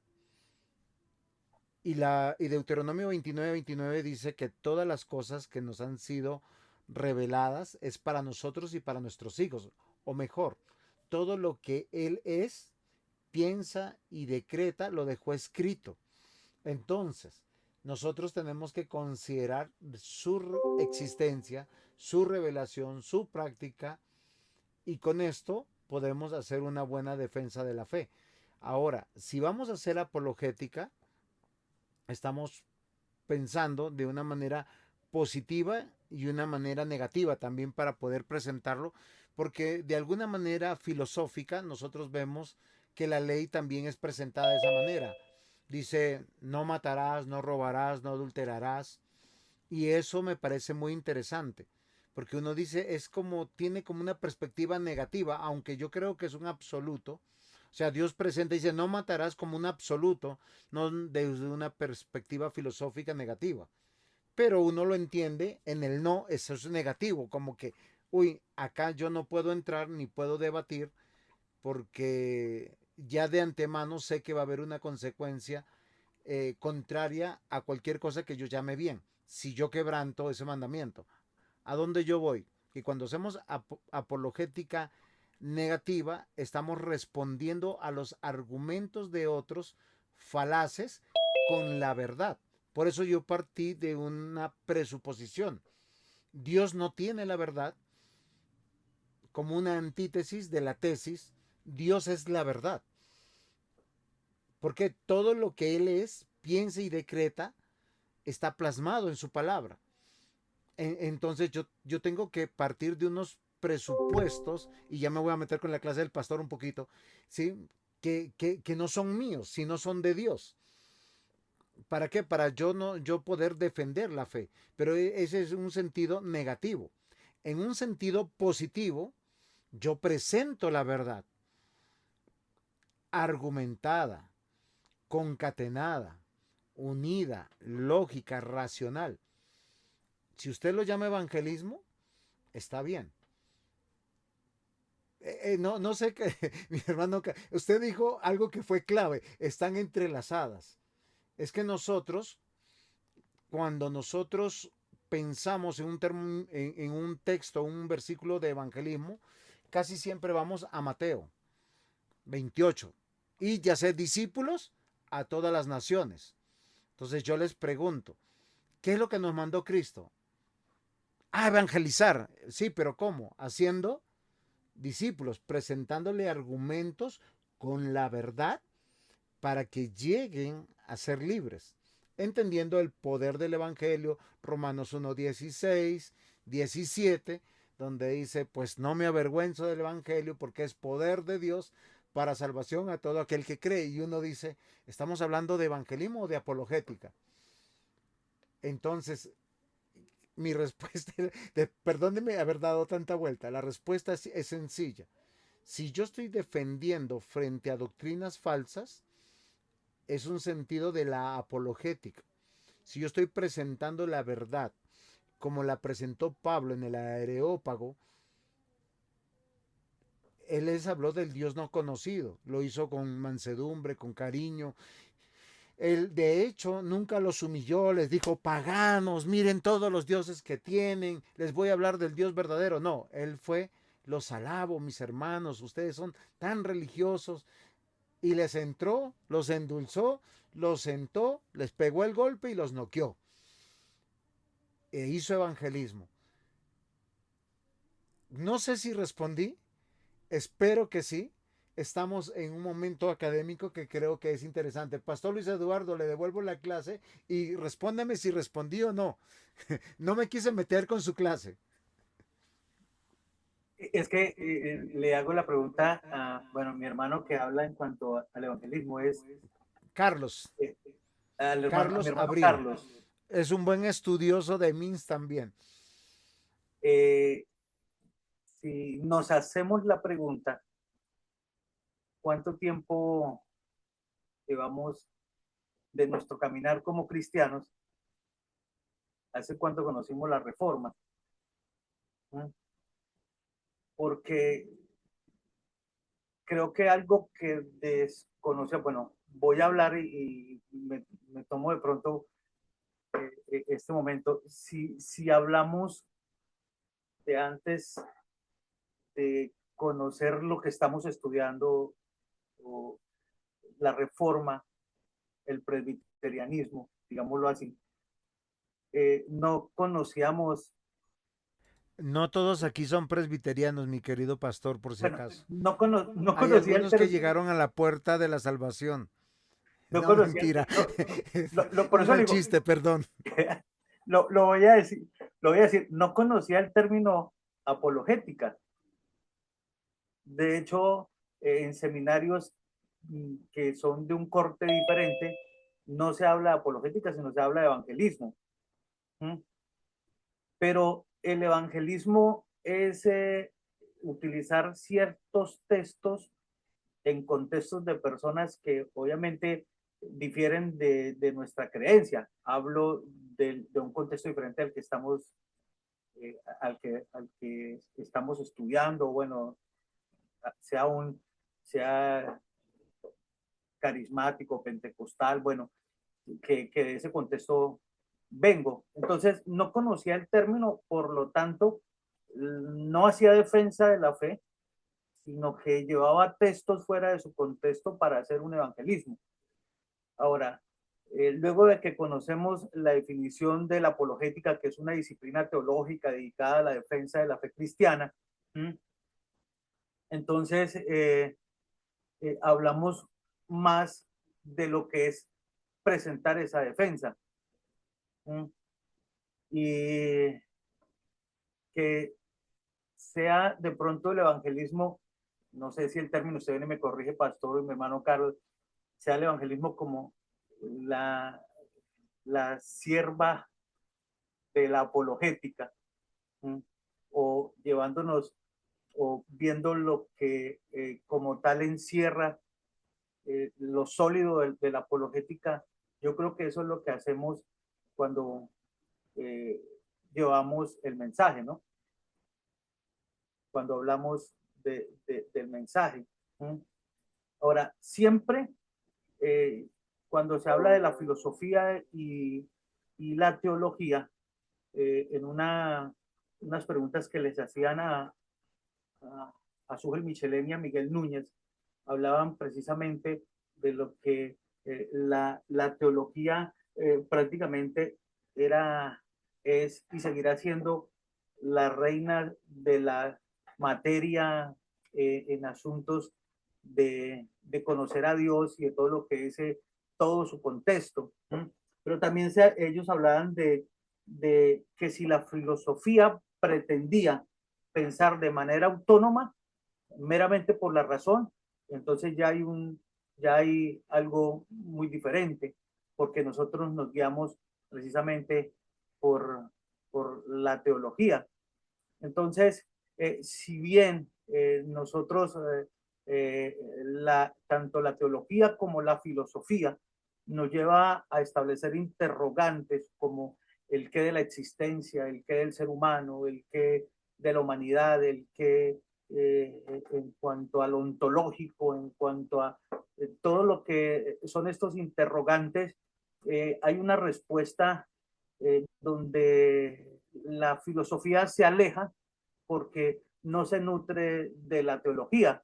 Y Deuteronomio 29 dice que todas las cosas que nos han sido reveladas es para nosotros y para nuestros hijos, o mejor, todo lo que Él es, piensa y decreta lo dejó escrito. Entonces, nosotros tenemos que considerar su existencia, su revelación, su práctica, y con esto podemos hacer una buena defensa de la fe. Ahora, si vamos a hacer apologética, estamos pensando de una manera positiva y una manera negativa también para poder presentarlo, porque de alguna manera filosófica nosotros vemos que la ley también es presentada de esa manera. Dice, no matarás, no robarás, no adulterarás. Y eso me parece muy interesante, porque uno dice, es como, tiene como una perspectiva negativa, aunque yo creo que es un absoluto. O sea, Dios presenta y dice, no matarás como un absoluto, no desde una perspectiva filosófica negativa. Pero uno lo entiende en el no, eso es negativo, como que, uy, acá yo no puedo entrar ni puedo debatir porque ya de antemano sé que va a haber una consecuencia contraria a cualquier cosa que yo llame bien, si yo quebranto ese mandamiento. ¿A dónde yo voy? Que cuando hacemos apologética negativa, estamos respondiendo a los argumentos de otros falaces con la verdad. Por eso yo partí de una presuposición. Dios no tiene la verdad como una antítesis de la tesis. Dios es la verdad. Porque todo lo que Él es, piensa y decreta está plasmado en su palabra. Entonces yo tengo que partir de unos presupuestos, y ya me voy a meter con la clase del pastor un poquito, ¿sí? que no son míos, sino son de Dios. ¿Para qué? Para yo no yo poder defender la fe. Pero ese es un sentido negativo. En un sentido positivo, yo presento la verdad argumentada, concatenada, unida, lógica, racional. Si usted lo llama evangelismo, está bien. No sé qué, mi hermano, usted dijo algo que fue clave, están entrelazadas. Es que nosotros, cuando nosotros pensamos en en un texto, un versículo de evangelismo, casi siempre vamos a Mateo 28 y ya sé discípulos a todas las naciones. Entonces yo les pregunto, ¿qué es lo que nos mandó Cristo? A evangelizar. Sí, pero ¿cómo? Haciendo discípulos, presentándole argumentos con la verdad para que lleguen a ser libres, entendiendo el poder del Evangelio, Romanos 1, 16, 17, donde dice, pues no me avergüenzo del Evangelio porque es poder de Dios para salvación a todo aquel que cree. Y uno dice, ¿estamos hablando de evangelismo o de apologética? Entonces, mi respuesta, perdóneme haber dado tanta vuelta, la respuesta es sencilla. Si yo estoy defendiendo frente a doctrinas falsas, es un sentido de la apologética. Si yo estoy presentando la verdad como la presentó Pablo en el Areópago, él les habló del Dios no conocido, lo hizo con mansedumbre, con cariño. Él de hecho nunca los humilló, les dijo, paganos, miren todos los dioses que tienen, les voy a hablar del Dios verdadero. No, él fue, los alabo, mis hermanos, ustedes son tan religiosos, y les entró, los endulzó, los sentó, les pegó el golpe y los noqueó. E hizo evangelismo. No sé si respondí, espero que sí. Estamos en un momento académico que creo que es interesante. Pastor Luis Eduardo, le devuelvo la clase y respóndame si respondí o no. No me quise meter con su clase. Es que le hago la pregunta a, bueno, mi hermano que habla en cuanto al evangelismo es Carlos, eh, a mi Carlos hermano Abril. Carlos. Es un buen estudioso de MINS también. Eh, si nos hacemos la pregunta, ¿cuánto tiempo llevamos de nuestro caminar como cristianos? ¿Hace cuánto conocimos la Reforma? ¿Mm? Porque creo que algo que desconocía, bueno, voy a hablar y me tomo de pronto este momento. Si hablamos de antes de conocer lo que estamos estudiando, o la Reforma, el presbiterianismo, digámoslo así, no conocíamos, No todos aquí son presbiterianos, mi querido pastor, por si bueno, acaso. no Hay conocía el algunos que término, llegaron a la puerta de la salvación. no No, conocía, mentira. por Un eso mal digo, chiste, perdón. lo voy a decir, no conocía el término apologética. De hecho, en seminarios que son de un corte diferente, no se habla de apologética, sino se habla de evangelismo. ¿Mm? Pero el evangelismo es utilizar ciertos textos en contextos de personas que obviamente difieren de nuestra creencia. Hablo de un contexto diferente al que estamos, al que estamos estudiando, bueno, sea sea carismático, pentecostal, bueno, que de ese contexto vengo. Entonces, no conocía el término, por lo tanto, no hacía defensa de la fe, sino que llevaba textos fuera de su contexto para hacer un evangelismo. Ahora, luego de que conocemos la definición de la apologética, que es una disciplina teológica dedicada a la defensa de la fe cristiana, entonces hablamos más de lo que es presentar esa defensa. Y que sea de pronto el evangelismo no sé si el término, usted viene y me corrige, pastor, y mi hermano Carlos, sea el evangelismo como la, la sierva de la apologética, ¿m? O llevándonos o viendo lo que como tal encierra lo sólido de la apologética. Yo creo que eso es lo que hacemos cuando eh, llevamos el mensaje, ¿no? Cuando hablamos del mensaje. ¿M? Ahora, siempre eh, cuando se habla de la filosofía y la teología, en unas preguntas que les hacían a Sujel Michelén y a Miguel Núñez, hablaban precisamente de lo que la teología prácticamente era, es y seguirá siendo la reina de la materia en asuntos de conocer a Dios y de todo lo que es todo su contexto. Pero también ellos hablaban de que si la filosofía pretendía pensar de manera autónoma, meramente por la razón, entonces ya hay algo muy diferente, porque nosotros nos guiamos precisamente por la teología. Entonces, si bien nosotros, tanto la teología como la filosofía nos lleva a establecer interrogantes como el qué de la existencia, el qué del ser humano, el qué de la humanidad, el qué en cuanto a lo ontológico, en cuanto a todo lo que son estos interrogantes, hay una respuesta donde la filosofía se aleja porque no se nutre de la teología,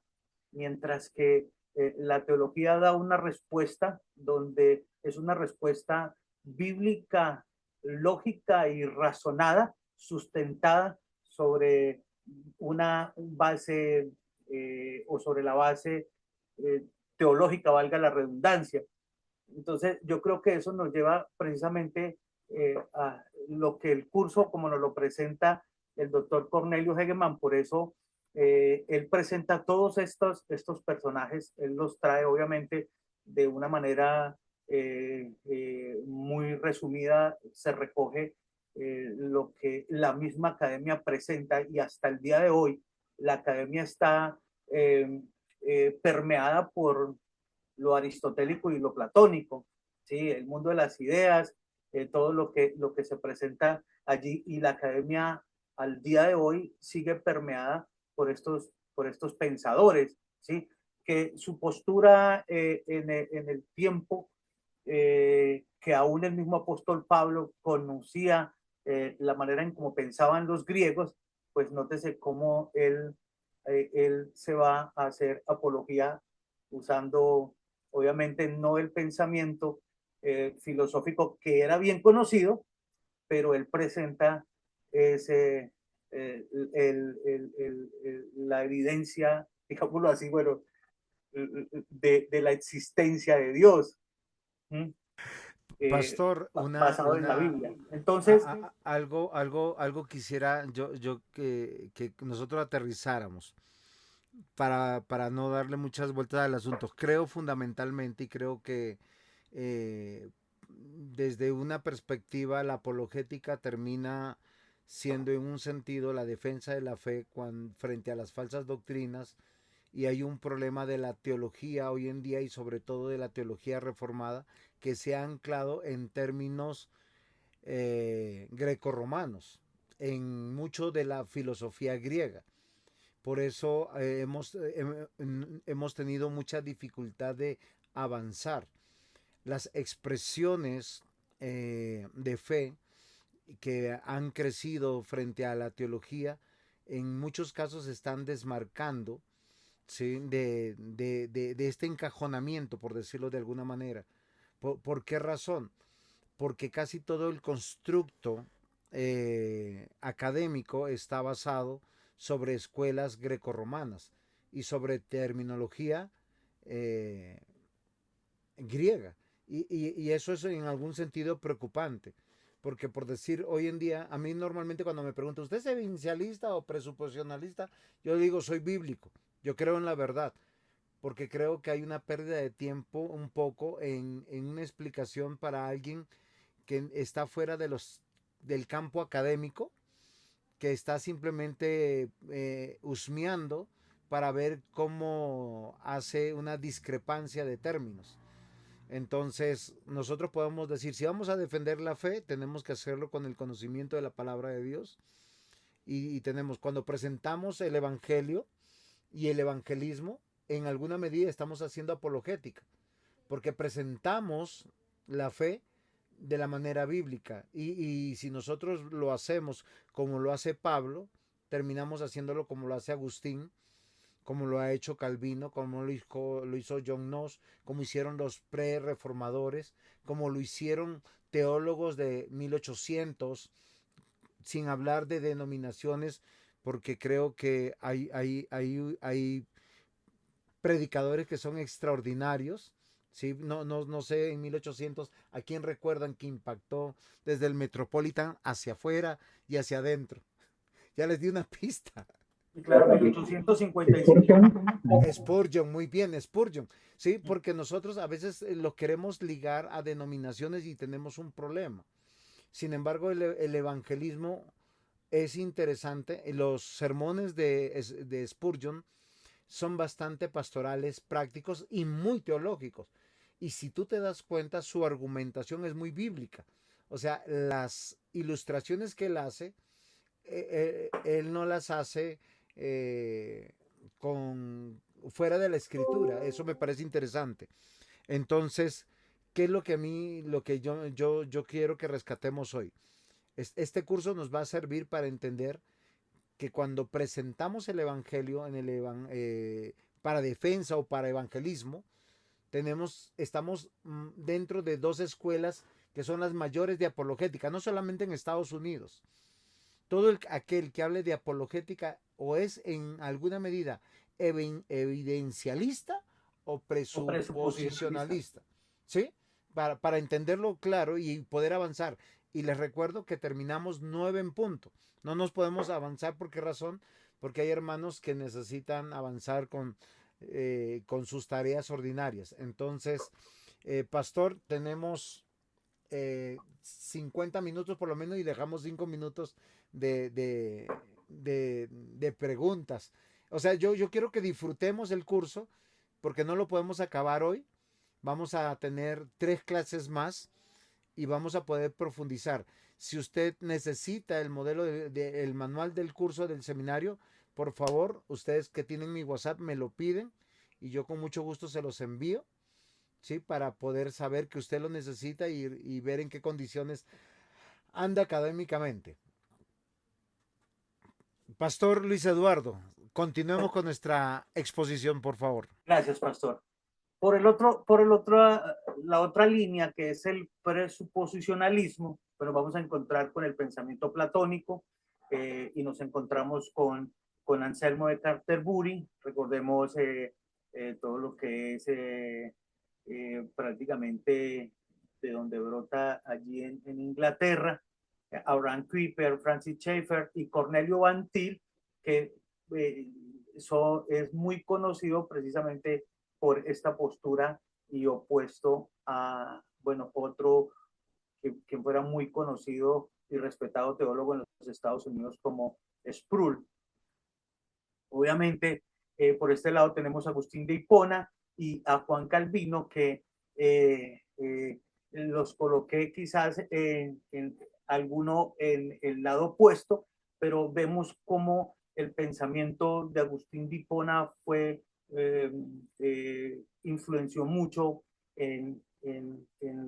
mientras que la teología da una respuesta donde es una respuesta bíblica, lógica y razonada, sustentada sobre una base o sobre la base eh, teológica, valga la redundancia. Entonces, yo creo que eso nos lleva precisamente a lo que el curso, como nos lo presenta el doctor Cornelio Hegeman, por eso él presenta todos estos personajes, él los trae obviamente de una manera muy resumida, se recoge lo que la misma academia presenta y hasta el día de hoy la academia está permeada por lo aristotélico y lo platónico, ¿sí? El mundo de las ideas, todo lo que se presenta allí y la academia al día de hoy sigue permeada por estos pensadores, ¿sí? Que su postura en el tiempo, que aún el mismo apóstol Pablo conocía la manera en cómo pensaban los griegos, pues nótese cómo él se va a hacer apología usando obviamente no el pensamiento filosófico que era bien conocido, pero él presenta ese, la evidencia, digámoslo así, bueno, de la existencia de Dios, Pastor, basado en la Biblia. Entonces, algo quisiera yo que nosotros aterrizáramos para no darle muchas vueltas al asunto. Creo fundamentalmente y creo que eh, desde una perspectiva la apologética termina siendo en un sentido la defensa de la fe frente a las falsas doctrinas, y hay un problema de la teología hoy en día y sobre todo de la teología reformada que se ha anclado en términos grecorromanos, en mucho de la filosofía griega. Por eso hemos tenido mucha dificultad de avanzar. Las expresiones de fe que han crecido frente a la teología en muchos casos están desmarcando, ¿sí? de este encajonamiento, por decirlo de alguna manera. ¿Por qué razón? Porque casi todo el constructo académico está basado sobre escuelas grecorromanas y sobre terminología eh, griega. Y eso es en algún sentido preocupante. Porque por decir, hoy en día, a mí normalmente cuando me preguntan, ¿usted es evidencialista o presuposicionalista? Yo digo, soy bíblico. Yo creo en la verdad, porque creo que hay una pérdida de tiempo un poco en una explicación para alguien que está fuera del campo académico, que está simplemente husmeando para ver cómo hace una discrepancia de términos. Entonces, nosotros podemos decir, si vamos a defender la fe, tenemos que hacerlo con el conocimiento de la palabra de Dios. Y tenemos, cuando presentamos el Evangelio y el evangelismo, en alguna medida estamos haciendo apologética, porque presentamos la fe de la manera bíblica. Y si nosotros lo hacemos como lo hace Pablo, terminamos haciéndolo como lo hace Agustín, como lo ha hecho Calvino, como lo hizo John Knox, como hicieron los pre-reformadores, como lo hicieron teólogos de 1800, sin hablar de denominaciones, porque creo que hay predicadores que son extraordinarios. ¿Sí? No sé en 1800 a quién recuerdan que impactó desde el Metropolitan hacia afuera y hacia adentro. Ya les di una pista. Claro, 1855. Spurgeon, Spurgeon, muy bien, Spurgeon. Sí, porque nosotros a veces lo queremos ligar a denominaciones y tenemos un problema. Sin embargo, el evangelismo es interesante. Los sermones de Spurgeon son bastante pastorales, prácticos y muy teológicos. Y si tú te das cuenta, su argumentación es muy bíblica. O sea, las ilustraciones que él hace, él no las hace eh, con fuera de la escritura. Eso me parece interesante. Entonces, ¿qué es lo que a mí, lo que yo quiero que rescatemos hoy? Este curso nos va a servir para entender que cuando presentamos el Evangelio para defensa o para evangelismo, estamos dentro de dos escuelas que son las mayores de apologética, no solamente en Estados Unidos. Todo aquel que hable de apologética o es en alguna medida evidencialista o O presuposicionalista. presuposicionalista, ¿sí? Para entenderlo claro y poder avanzar. Y les recuerdo que terminamos 9 en punto. No nos podemos avanzar, ¿por qué razón? Porque hay hermanos que necesitan avanzar con sus tareas ordinarias. Entonces, pastor, tenemos 50 minutos por lo menos y dejamos 5 minutos de preguntas. O sea, yo quiero que disfrutemos el curso porque no lo podemos acabar hoy. Vamos a tener 3 clases más y vamos a poder profundizar. Si usted necesita el modelo el manual del curso del seminario, por favor, ustedes que tienen mi WhatsApp me lo piden y yo con mucho gusto se los envío, ¿sí? Para poder saber que usted lo necesita y ver en qué condiciones anda académicamente. Pastor Luis Eduardo, continuemos con nuestra exposición, por favor. Gracias, pastor. La otra línea que es el presuposicionalismo, pero vamos a encontrar con el pensamiento platónico y nos encontramos con Anselmo de Canterbury. Recordemos todo lo que es prácticamente de donde brota allí en Inglaterra, Abraham Kuyper, Francis Schaeffer y Cornelio Van Til, que eso es muy conocido precisamente por esta postura y opuesto a, bueno, otro que fuera muy conocido y respetado teólogo en los Estados Unidos como Sproul. Obviamente, por este lado tenemos a Agustín de Hipona y a Juan Calvino, que los coloqué quizás en alguno en el lado opuesto, pero vemos cómo el pensamiento de Agustín de Hipona influenció mucho en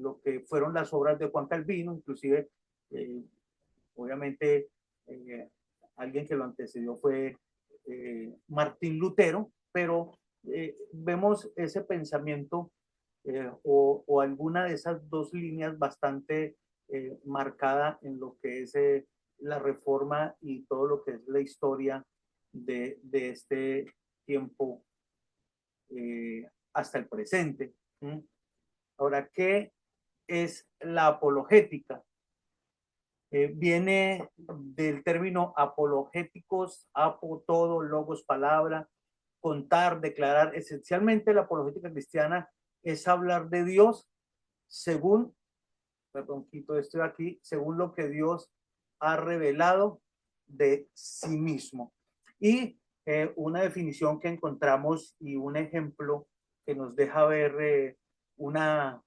lo que fueron las obras de Juan Calvino, inclusive, obviamente, alguien que lo antecedió fue Martín Lutero, pero vemos ese pensamiento o alguna de esas dos líneas bastante marcada en lo que es la reforma y todo lo que es la historia de este tiempo hasta el presente. Ahora, ¿qué es la apologética? Viene del término apologéticos, apo, todo, logos, palabra, contar, declarar. Esencialmente la apologética cristiana es hablar de Dios según, perdón, quito esto de aquí, según lo que Dios ha revelado de sí mismo. Y una definición que encontramos y un ejemplo que nos deja ver una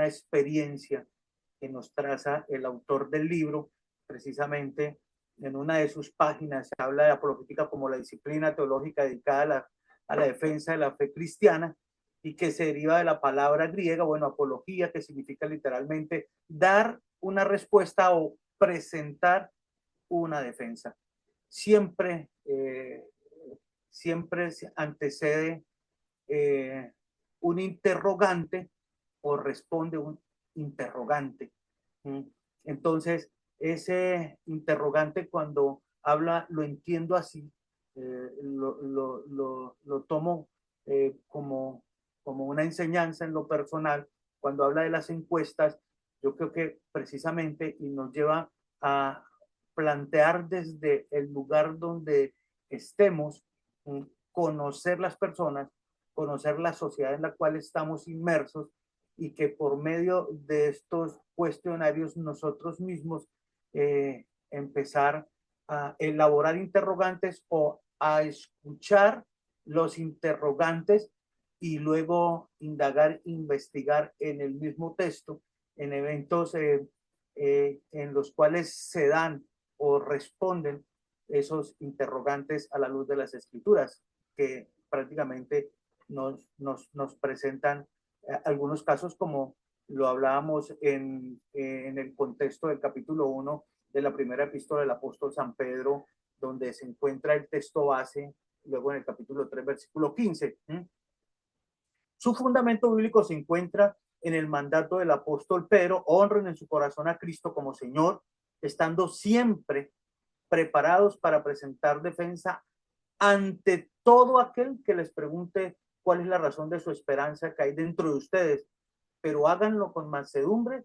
experiencia que nos traza el autor del libro, precisamente en una de sus páginas se habla de apologética como la disciplina teológica dedicada a la defensa de la fe cristiana, y que se deriva de la palabra griega, bueno, apología, que significa literalmente dar una respuesta o presentar una defensa. Siempre, siempre antecede un interrogante o responde un interrogante. Entonces, ese interrogante cuando habla, lo entiendo así, lo tomo como una enseñanza en lo personal. Cuando habla de las encuestas, yo creo que precisamente y nos lleva a plantear desde el lugar donde estemos, conocer las personas, conocer la sociedad en la cual estamos inmersos, y que por medio de estos cuestionarios nosotros mismos empezar a elaborar interrogantes o a escuchar los interrogantes y luego indagar, investigar en el mismo texto, en eventos en los cuales se dan o responden esos interrogantes a la luz de las escrituras, que prácticamente nos presentan algunos casos, como lo hablábamos en el contexto del capítulo 1 de la primera epístola del apóstol San Pedro, donde se encuentra el texto base, luego en el capítulo 3, versículo 15. Su fundamento bíblico se encuentra en el mandato del apóstol Pedro: honren en su corazón a Cristo como Señor, estando siempre preparados para presentar defensa ante todo aquel que les pregunte cuál es la razón de su esperanza que hay dentro de ustedes, pero háganlo con mansedumbre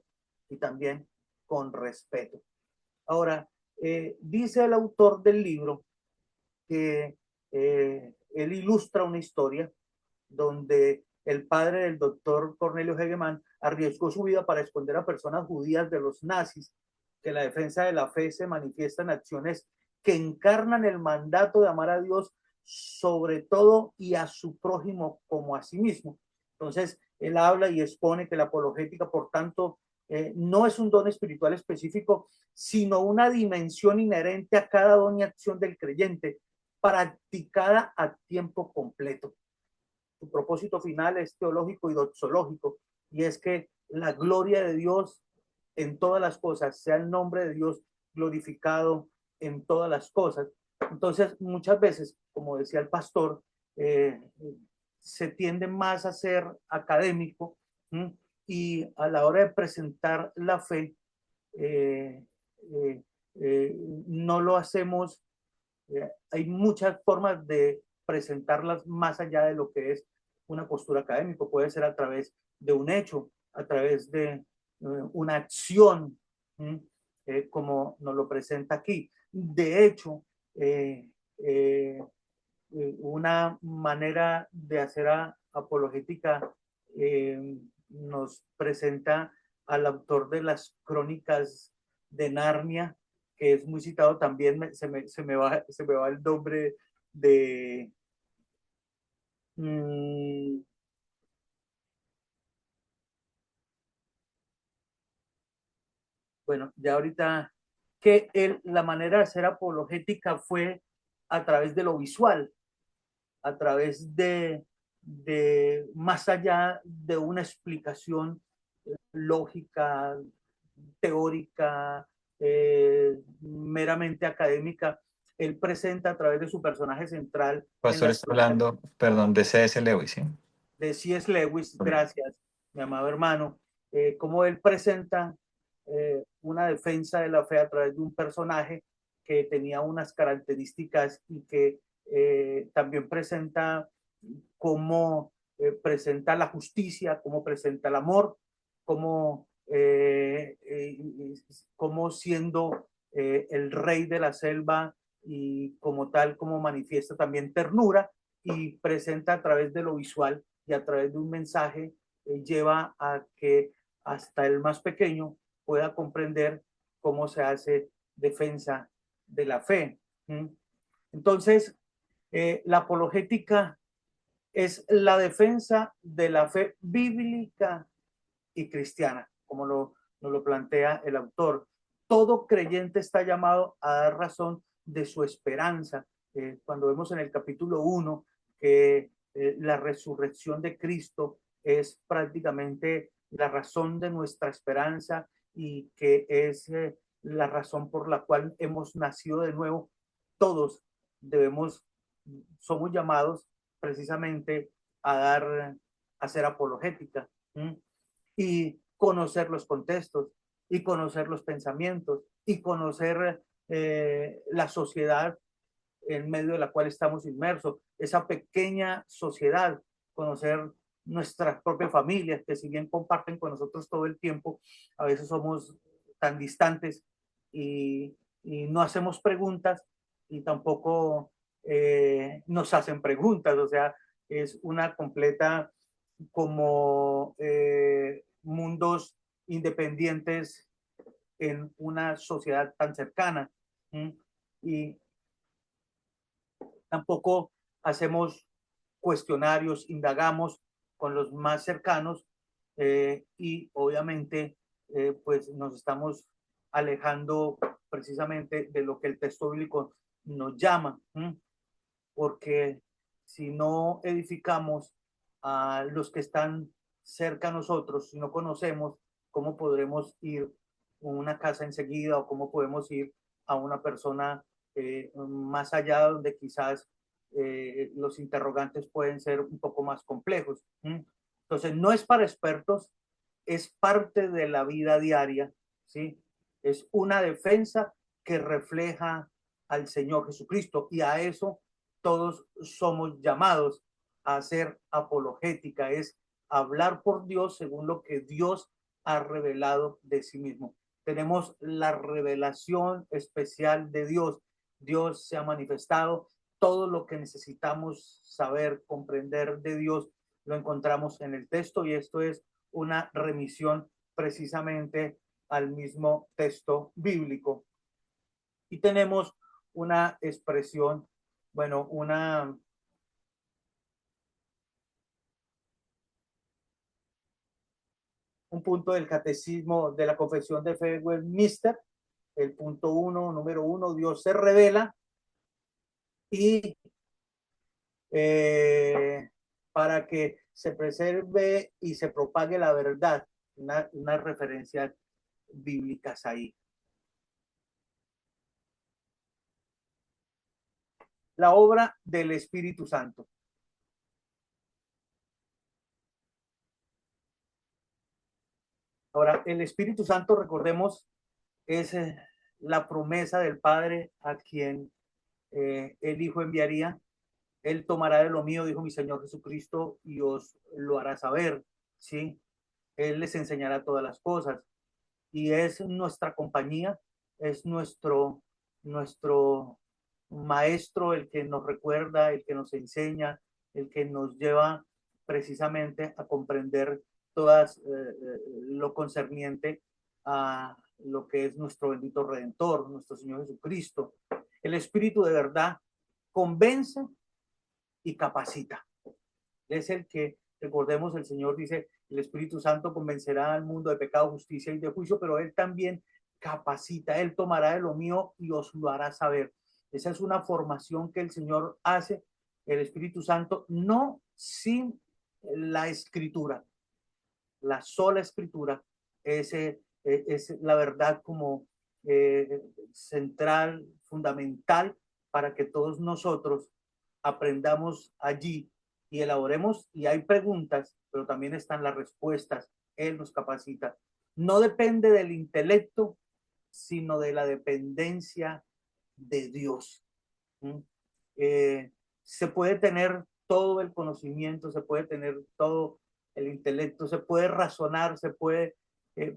y también con respeto. Ahora, dice el autor del libro que él ilustra una historia donde el padre del doctor Cornelio Hegemann arriesgó su vida para esconder a personas judías de los nazis, que la defensa de la fe se manifiesta en acciones que encarnan el mandato de amar a Dios sobre todo y a su prójimo como a sí mismo. Entonces, él habla y expone que la apologética, por tanto, no es un don espiritual específico, sino una dimensión inherente a cada don y acción del creyente, practicada a tiempo completo. Su propósito final es teológico y doxológico, y es que la gloria de Dios en todas las cosas, sea el nombre de Dios glorificado en todas las cosas. Entonces, muchas veces, como decía el pastor, se tiende más a ser académico, y a la hora de presentar la fe, eh, eh, no lo hacemos. Hay muchas formas de presentarlas más allá de lo que es una postura académica. Puede ser a través de un hecho, a través de una acción, como nos lo presenta aquí. De hecho, una manera de hacer apologética nos presenta al autor de las Crónicas de Narnia, que es muy citado también. Se me va el nombre de... bueno, ya ahorita, que la manera de hacer apologética fue a través de lo visual, a través de más allá de una explicación lógica, teórica, meramente académica. Él presenta a través de su personaje central. Pastor, estoy hablando, perdón, de C.S. Lewis, ¿sí? De C.S. Lewis, gracias, mi amado hermano. Cómo él presenta una defensa de la fe a través de un personaje que tenía unas características, y que también presenta cómo presenta la justicia, cómo presenta el amor, cómo siendo el rey de la selva y como tal, como manifiesta también ternura, y presenta a través de lo visual y a través de un mensaje, lleva a que hasta el más pequeño pueda comprender cómo se hace defensa de la fe. Entonces, la apologética es la defensa de la fe bíblica y cristiana, como nos lo plantea el autor. Todo creyente está llamado a dar razón de su esperanza. Cuando vemos en el capítulo 1 que la resurrección de Cristo es prácticamente la razón de nuestra esperanza y que es la razón por la cual hemos nacido de nuevo, todos somos llamados precisamente a hacer apologética. Y conocer los contextos y conocer los pensamientos y conocer la sociedad en medio de la cual estamos inmersos, esa pequeña sociedad, conocer nuestras propias familias, que si bien comparten con nosotros todo el tiempo, a veces somos tan distantes y no hacemos preguntas y tampoco nos hacen preguntas, o sea, es una completa como mundos independientes en una sociedad tan cercana. Y tampoco hacemos cuestionarios, indagamos con los más cercanos y obviamente pues nos estamos alejando precisamente de lo que el texto bíblico nos llama, porque si no edificamos a los que están cerca a nosotros, si no conocemos, ¿cómo podremos ir a una casa enseguida o cómo podemos ir a una persona más allá donde quizás los interrogantes pueden ser un poco más complejos? Entonces, no es para expertos, es parte de la vida diaria, ¿sí? Es una defensa que refleja al Señor Jesucristo y a eso todos somos llamados a hacer apologética, es hablar por Dios según lo que Dios ha revelado de sí mismo. Tenemos la revelación especial de Dios. Dios se ha manifestado. Todo lo que necesitamos saber, comprender de Dios, lo encontramos en el texto y esto es una remisión precisamente al mismo texto bíblico. Y tenemos una expresión, bueno, un punto del catecismo de la confesión de fe de Westminster, el punto 1, número 1, Dios se revela y para que se preserve y se propague la verdad, unas referencias bíblicas ahí. La obra del Espíritu Santo. Ahora, el Espíritu Santo, recordemos, es la promesa del Padre a quien el Hijo enviaría. Él tomará de lo mío, dijo mi Señor Jesucristo, y os lo hará saber, ¿sí? Él les enseñará todas las cosas. Y es nuestra compañía, es nuestro maestro el que nos recuerda, el que nos enseña, el que nos lleva precisamente a comprender todas lo concerniente a lo que es nuestro bendito Redentor, nuestro Señor Jesucristo. El Espíritu de verdad convence y capacita. Es el que, recordemos, el Señor dice, el Espíritu Santo convencerá al mundo de pecado, justicia y de juicio, pero Él también capacita, Él tomará de lo mío y os lo hará saber. Esa es una formación que el Señor hace, el Espíritu Santo, no sin la Escritura. La sola Escritura es la verdad como central, fundamental, para que todos nosotros aprendamos allí y elaboremos, y hay preguntas, pero también están las respuestas. Él nos capacita. No depende del intelecto, sino de la dependencia de Dios. Se puede tener todo el conocimiento, se puede tener todo el intelecto, se puede razonar, se puede,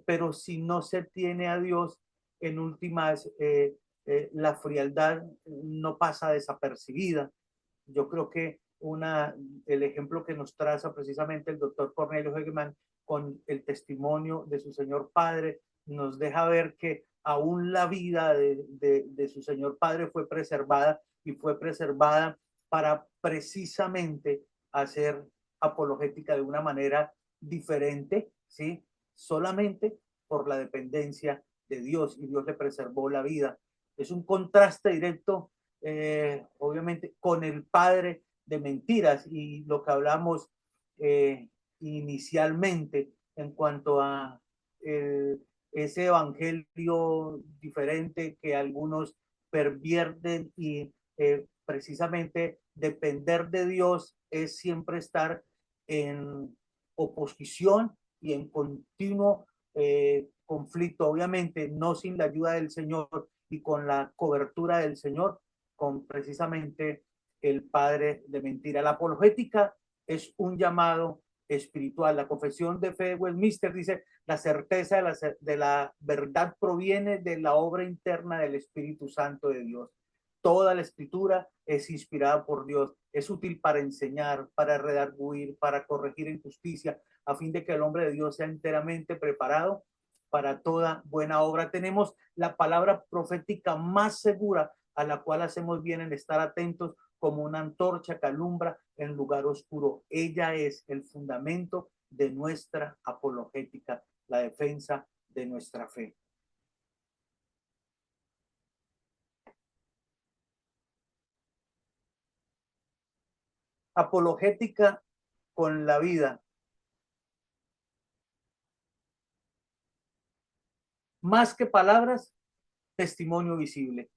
pero si no se tiene a Dios, en últimas, la frialdad no pasa desapercibida. Yo creo que el ejemplo que nos traza precisamente el doctor Cornelio Hegeman con el testimonio de su señor padre, nos deja ver que aún la vida de su señor padre fue preservada, y fue preservada para precisamente hacer apologética de una manera diferente, ¿sí? Solamente por la dependencia de Dios, y Dios le preservó la vida. Es un contraste directo, obviamente, con el padre de mentiras, y lo que hablamos inicialmente en cuanto a ese evangelio diferente que algunos pervierten, y precisamente depender de Dios es siempre estar en oposición y en continuo conflicto, obviamente no sin la ayuda del Señor y con la cobertura del Señor, con precisamente el padre de mentira. La apologética es un llamado espiritual. La confesión de fe de Westminster dice: la certeza de la verdad proviene de la obra interna del Espíritu Santo de Dios. Toda la escritura es inspirada por Dios, es útil para enseñar, para redarguir, para corregir en justicia, a fin de que el hombre de Dios sea enteramente preparado para toda buena obra. Tenemos la palabra profética más segura, a la cual hacemos bien en estar atentos, como una antorcha que alumbra en lugar oscuro. Ella es el fundamento de nuestra apologética, la defensa de nuestra fe. Apologética con la vida. Más que palabras, testimonio visible.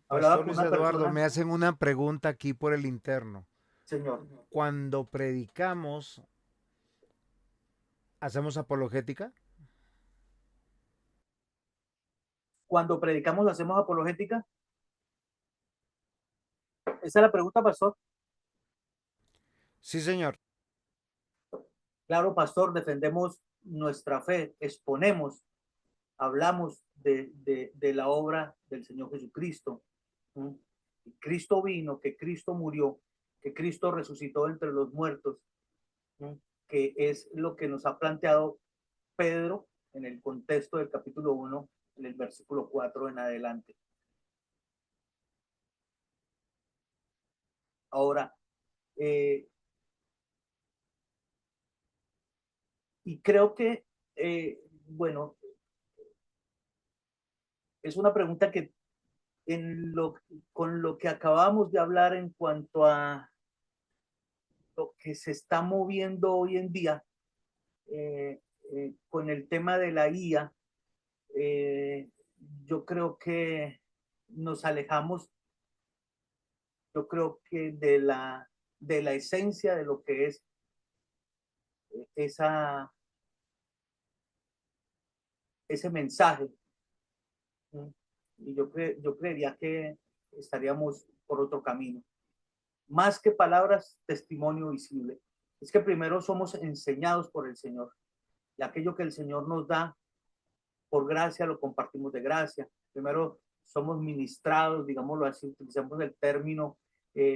Hablaba Pastor con Luis una Eduardo, persona. me hacen una pregunta aquí por el interno. Señor. Cuando predicamos, ¿hacemos apologética? Cuando predicamos, ¿hacemos apologética? Esa es la pregunta, pastor. Sí, señor. Claro, pastor, defendemos nuestra fe, exponemos, hablamos de la obra del Señor Jesucristo. Cristo vino, que Cristo murió, que Cristo resucitó entre los muertos, que es lo que nos ha planteado Pedro en el contexto del capítulo 1, en el versículo 4 en adelante. Ahora, y creo que, bueno, es una pregunta que con lo que acabamos de hablar en cuanto a lo que se está moviendo hoy en día, con el tema de la IA, yo creo que nos alejamos, yo creo que de la esencia de lo que es ese mensaje. Y yo creería que estaríamos por otro camino. Más que palabras, testimonio visible. Es que primero somos enseñados por el Señor, y aquello que el Señor nos da por gracia lo compartimos de gracia. Primero somos ministrados, digámoslo así, utilizamos el término,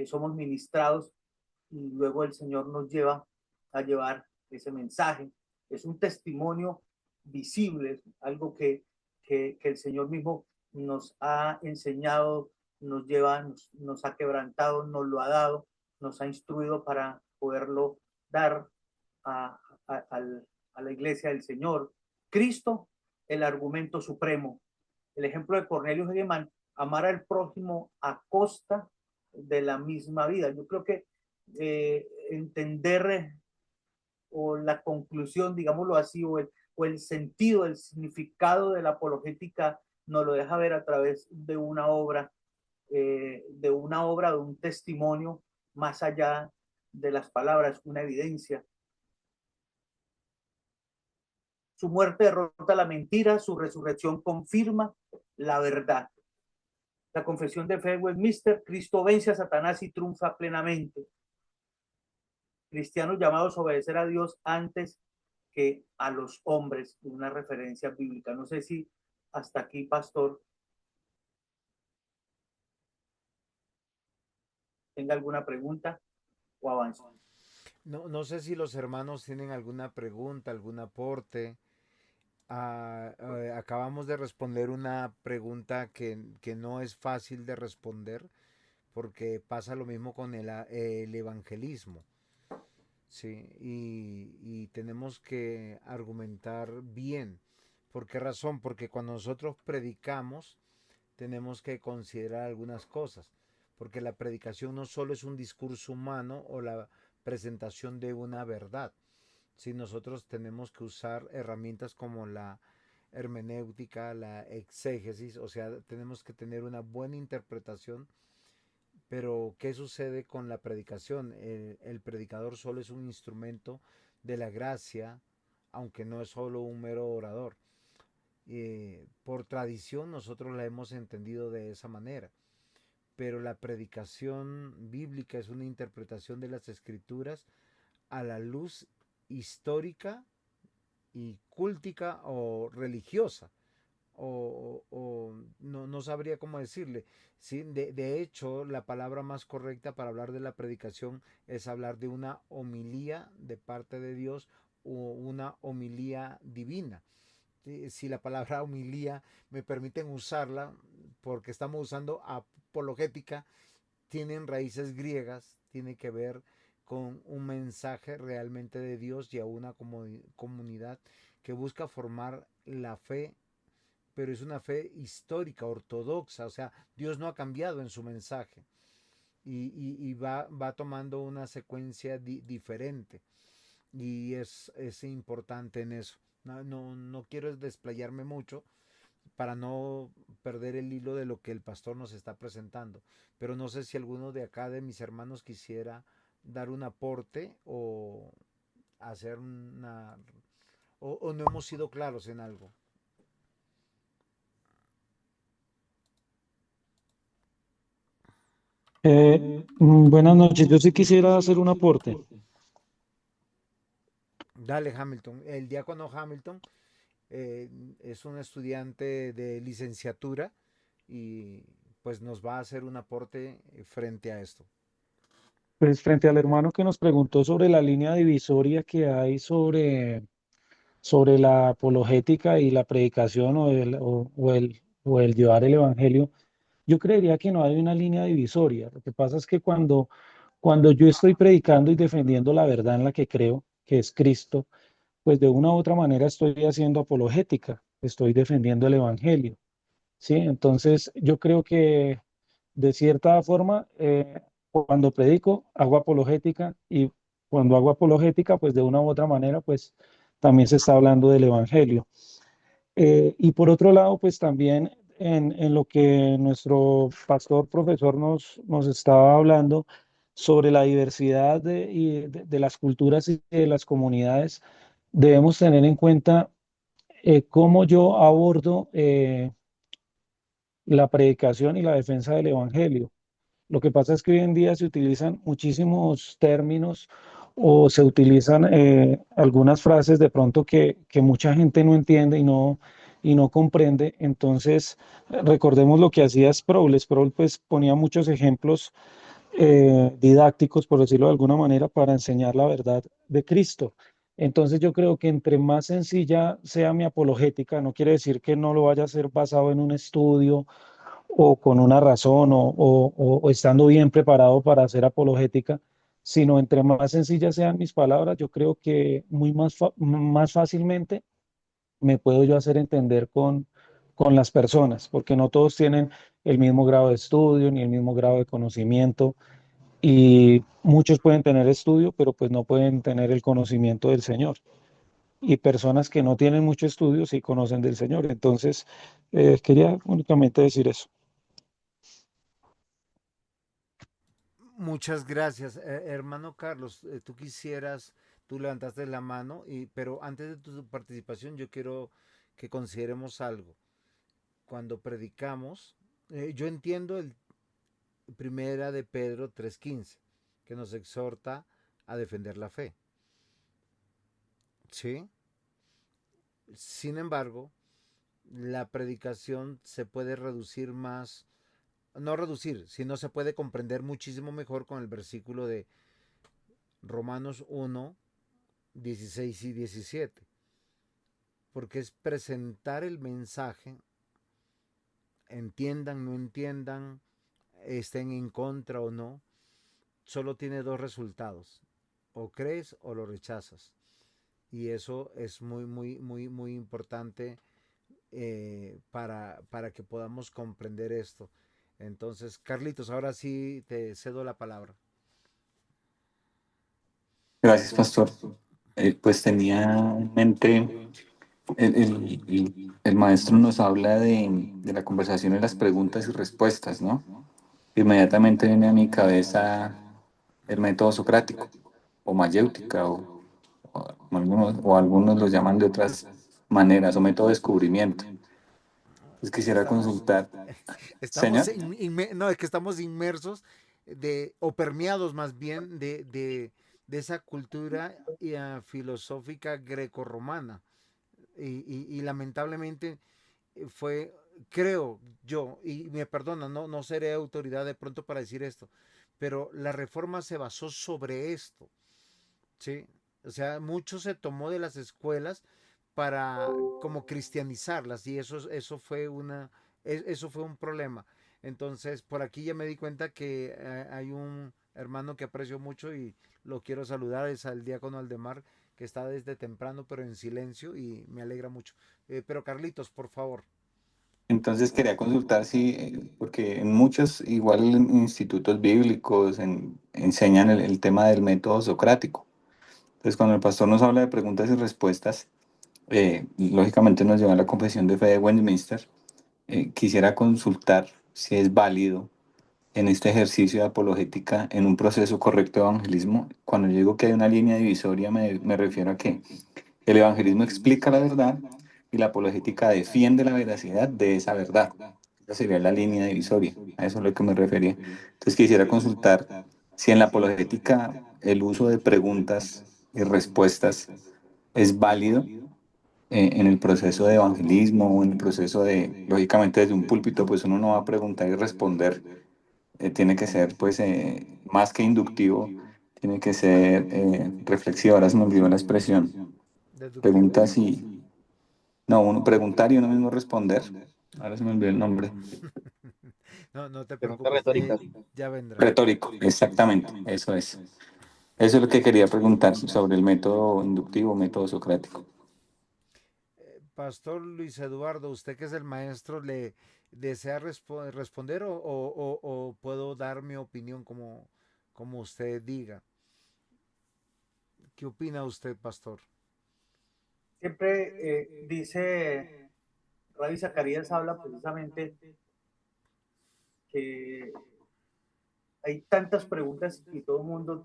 somos ministrados, y luego el Señor nos lleva a llevar ese mensaje. Es un testimonio visible, algo que el Señor mismo nos ha enseñado, nos lleva, nos ha quebrantado, nos lo ha dado, nos ha instruido para poderlo dar a, a, a la iglesia del Señor. Cristo, el argumento supremo. El ejemplo de Cornelio Hegeman: amar al prójimo a costa de la misma vida. Yo creo que entender o la conclusión, digámoslo así, o el sentido, el significado de la apologética nos lo deja ver a través de una obra, de un testimonio más allá de las palabras, una evidencia. Su muerte derrota la mentira, su resurrección confirma la verdad. La confesión de fe de Westminster: Cristo vence a Satanás y triunfa plenamente. Cristianos llamados a obedecer a Dios antes que a los hombres, una referencia bíblica. No sé si hasta aquí, pastor. tenga alguna pregunta o avance. No sé si los hermanos tienen alguna pregunta, algún aporte. Acabamos de responder una pregunta que no es fácil de responder porque pasa lo mismo con el evangelismo. Sí, y tenemos que argumentar bien. ¿Por qué razón? Porque cuando nosotros predicamos, tenemos que considerar algunas cosas. Porque la predicación no solo es un discurso humano o la presentación de una verdad. Si nosotros tenemos que usar herramientas como la hermenéutica, la exégesis, o sea, tenemos que tener una buena interpretación. Pero, ¿qué sucede con la predicación? El predicador solo es un instrumento de la gracia, aunque no es solo un mero orador. Por tradición nosotros la hemos entendido de esa manera, pero la predicación bíblica es una interpretación de las escrituras a la luz histórica y cúltica o religiosa o no sabría cómo decirle. Sí, de hecho, la palabra más correcta para hablar de la predicación es hablar de una homilía de parte de Dios o una homilía divina. Si la palabra homilía me permiten usarla, porque estamos usando apologética, tienen raíces griegas, tiene que ver con un mensaje realmente de Dios y a una comunidad que busca formar la fe, pero es una fe histórica, ortodoxa, o sea, Dios no ha cambiado en su mensaje y va tomando una secuencia diferente y es importante en eso. No quiero desplayarme mucho para no perder el hilo de lo que el pastor nos está presentando, pero no sé si alguno de acá de mis hermanos quisiera dar un aporte o hacer una o no hemos sido claros en algo. Buenas noches, yo sí quisiera hacer un aporte. Dale, Hamilton. El diácono Hamilton eh, es un estudiante de licenciatura y pues nos va a hacer un aporte frente a esto. Pues frente al hermano que nos preguntó sobre la línea divisoria que hay sobre la apologética y la predicación o el llevar el evangelio, yo creería que no hay una línea divisoria. Lo que pasa es que cuando yo estoy predicando y defendiendo la verdad en la que creo, que es Cristo, pues de una u otra manera estoy haciendo apologética, estoy defendiendo el evangelio. ¿Sí? Entonces, yo creo que de cierta forma, cuando predico, hago apologética y cuando hago apologética, pues de una u otra manera, pues también se está hablando del evangelio. Y por otro lado, pues también en lo que nuestro pastor profesor nos estaba hablando sobre la diversidad de las culturas y de las comunidades, debemos tener en cuenta cómo yo abordo la predicación y la defensa del evangelio. Lo que pasa es que hoy en día se utilizan muchísimos términos o se utilizan algunas frases de pronto que mucha gente no entiende y no comprende. Entonces, recordemos lo que hacía Sproul. Sproul pues ponía muchos ejemplos didácticos, por decirlo de alguna manera, para enseñar la verdad de Cristo. Entonces yo creo que entre más sencilla sea mi apologética, no quiere decir que no lo vaya a hacer basado en un estudio o con una razón o estando bien preparado para hacer apologética, sino entre más sencillas sean mis palabras, yo creo que más fácilmente me puedo yo hacer entender con las personas, porque no todos tienen el mismo grado de estudio ni el mismo grado de conocimiento y muchos pueden tener estudio, pero pues no pueden tener el conocimiento del Señor. Y personas que no tienen mucho estudio sí conocen del Señor. Entonces, quería únicamente decir eso. Muchas gracias, hermano Carlos. Tú levantaste la mano, pero antes de tu participación yo quiero que consideremos algo. Cuando predicamos, yo entiendo el primera de Pedro 3:15, que nos exhorta a defender la fe. ¿Sí? Sin embargo, la predicación se puede reducir más no reducir, sino se puede comprender muchísimo mejor con el versículo de Romanos 1, 16 y 17, porque es presentar el mensaje, entiendan, no entiendan, estén en contra o no, solo tiene dos resultados, o crees o lo rechazas. Y eso es muy, muy, muy, muy importante para que podamos comprender esto. Entonces, Carlitos, ahora sí te cedo la palabra. Gracias, pastor. Pues tenía en mente, el maestro nos habla de la conversación y las preguntas y respuestas, ¿no? Inmediatamente viene a mi cabeza el método socrático o mayéutica o algunos lo llaman de otras maneras o método de descubrimiento. Pues quisiera Estamos, consultar, estamos señor. no, es que estamos inmersos o permeados más bien de esa cultura filosófica grecorromana. Y lamentablemente fue, creo yo, y me perdona, no seré autoridad de pronto para decir esto, pero la reforma se basó sobre esto, ¿sí? O sea, mucho se tomó de las escuelas para como cristianizarlas y eso fue eso fue un problema. Entonces, por aquí ya me di cuenta que hay un hermano que aprecio mucho y lo quiero saludar, es al diácono Aldemar, que está desde temprano pero en silencio y me alegra mucho. Pero Carlitos, por favor. Entonces quería consultar si, porque en muchos, igual en institutos bíblicos, enseñan el tema del método socrático. Entonces, cuando el pastor nos habla de preguntas y respuestas, lógicamente nos lleva a la Confesión de Fe de Westminster. Quisiera consultar si es válido en este ejercicio de apologética, en un proceso correcto de evangelismo. Cuando yo digo que hay una línea divisoria, me refiero a que el evangelismo explica la verdad y la apologética defiende la veracidad de esa verdad. Esa sería la línea divisoria. A eso es a lo que me refería. Entonces quisiera consultar si en la apologética el uso de preguntas y respuestas es válido en el proceso de evangelismo o en el proceso de, lógicamente desde un púlpito, pues uno no va a preguntar y responder, tiene que ser pues más que inductivo, tiene que ser reflexivo. Ahora se me olvidó la expresión. Deductivo. Preguntas y... No, uno preguntar y uno mismo responder. Ahora se me olvidó el nombre. No te Preguntas preocupes, retóricas. ya vendrá. Retórico, exactamente, eso es. Eso es lo que quería preguntar sobre el método inductivo, método socrático. Pastor Luis Eduardo, usted que es el maestro, ¿le desea responder o puedo dar mi opinión como usted diga? ¿Qué opina usted, pastor? Siempre dice, Rabbi Zacarías habla precisamente que hay tantas preguntas y todo el mundo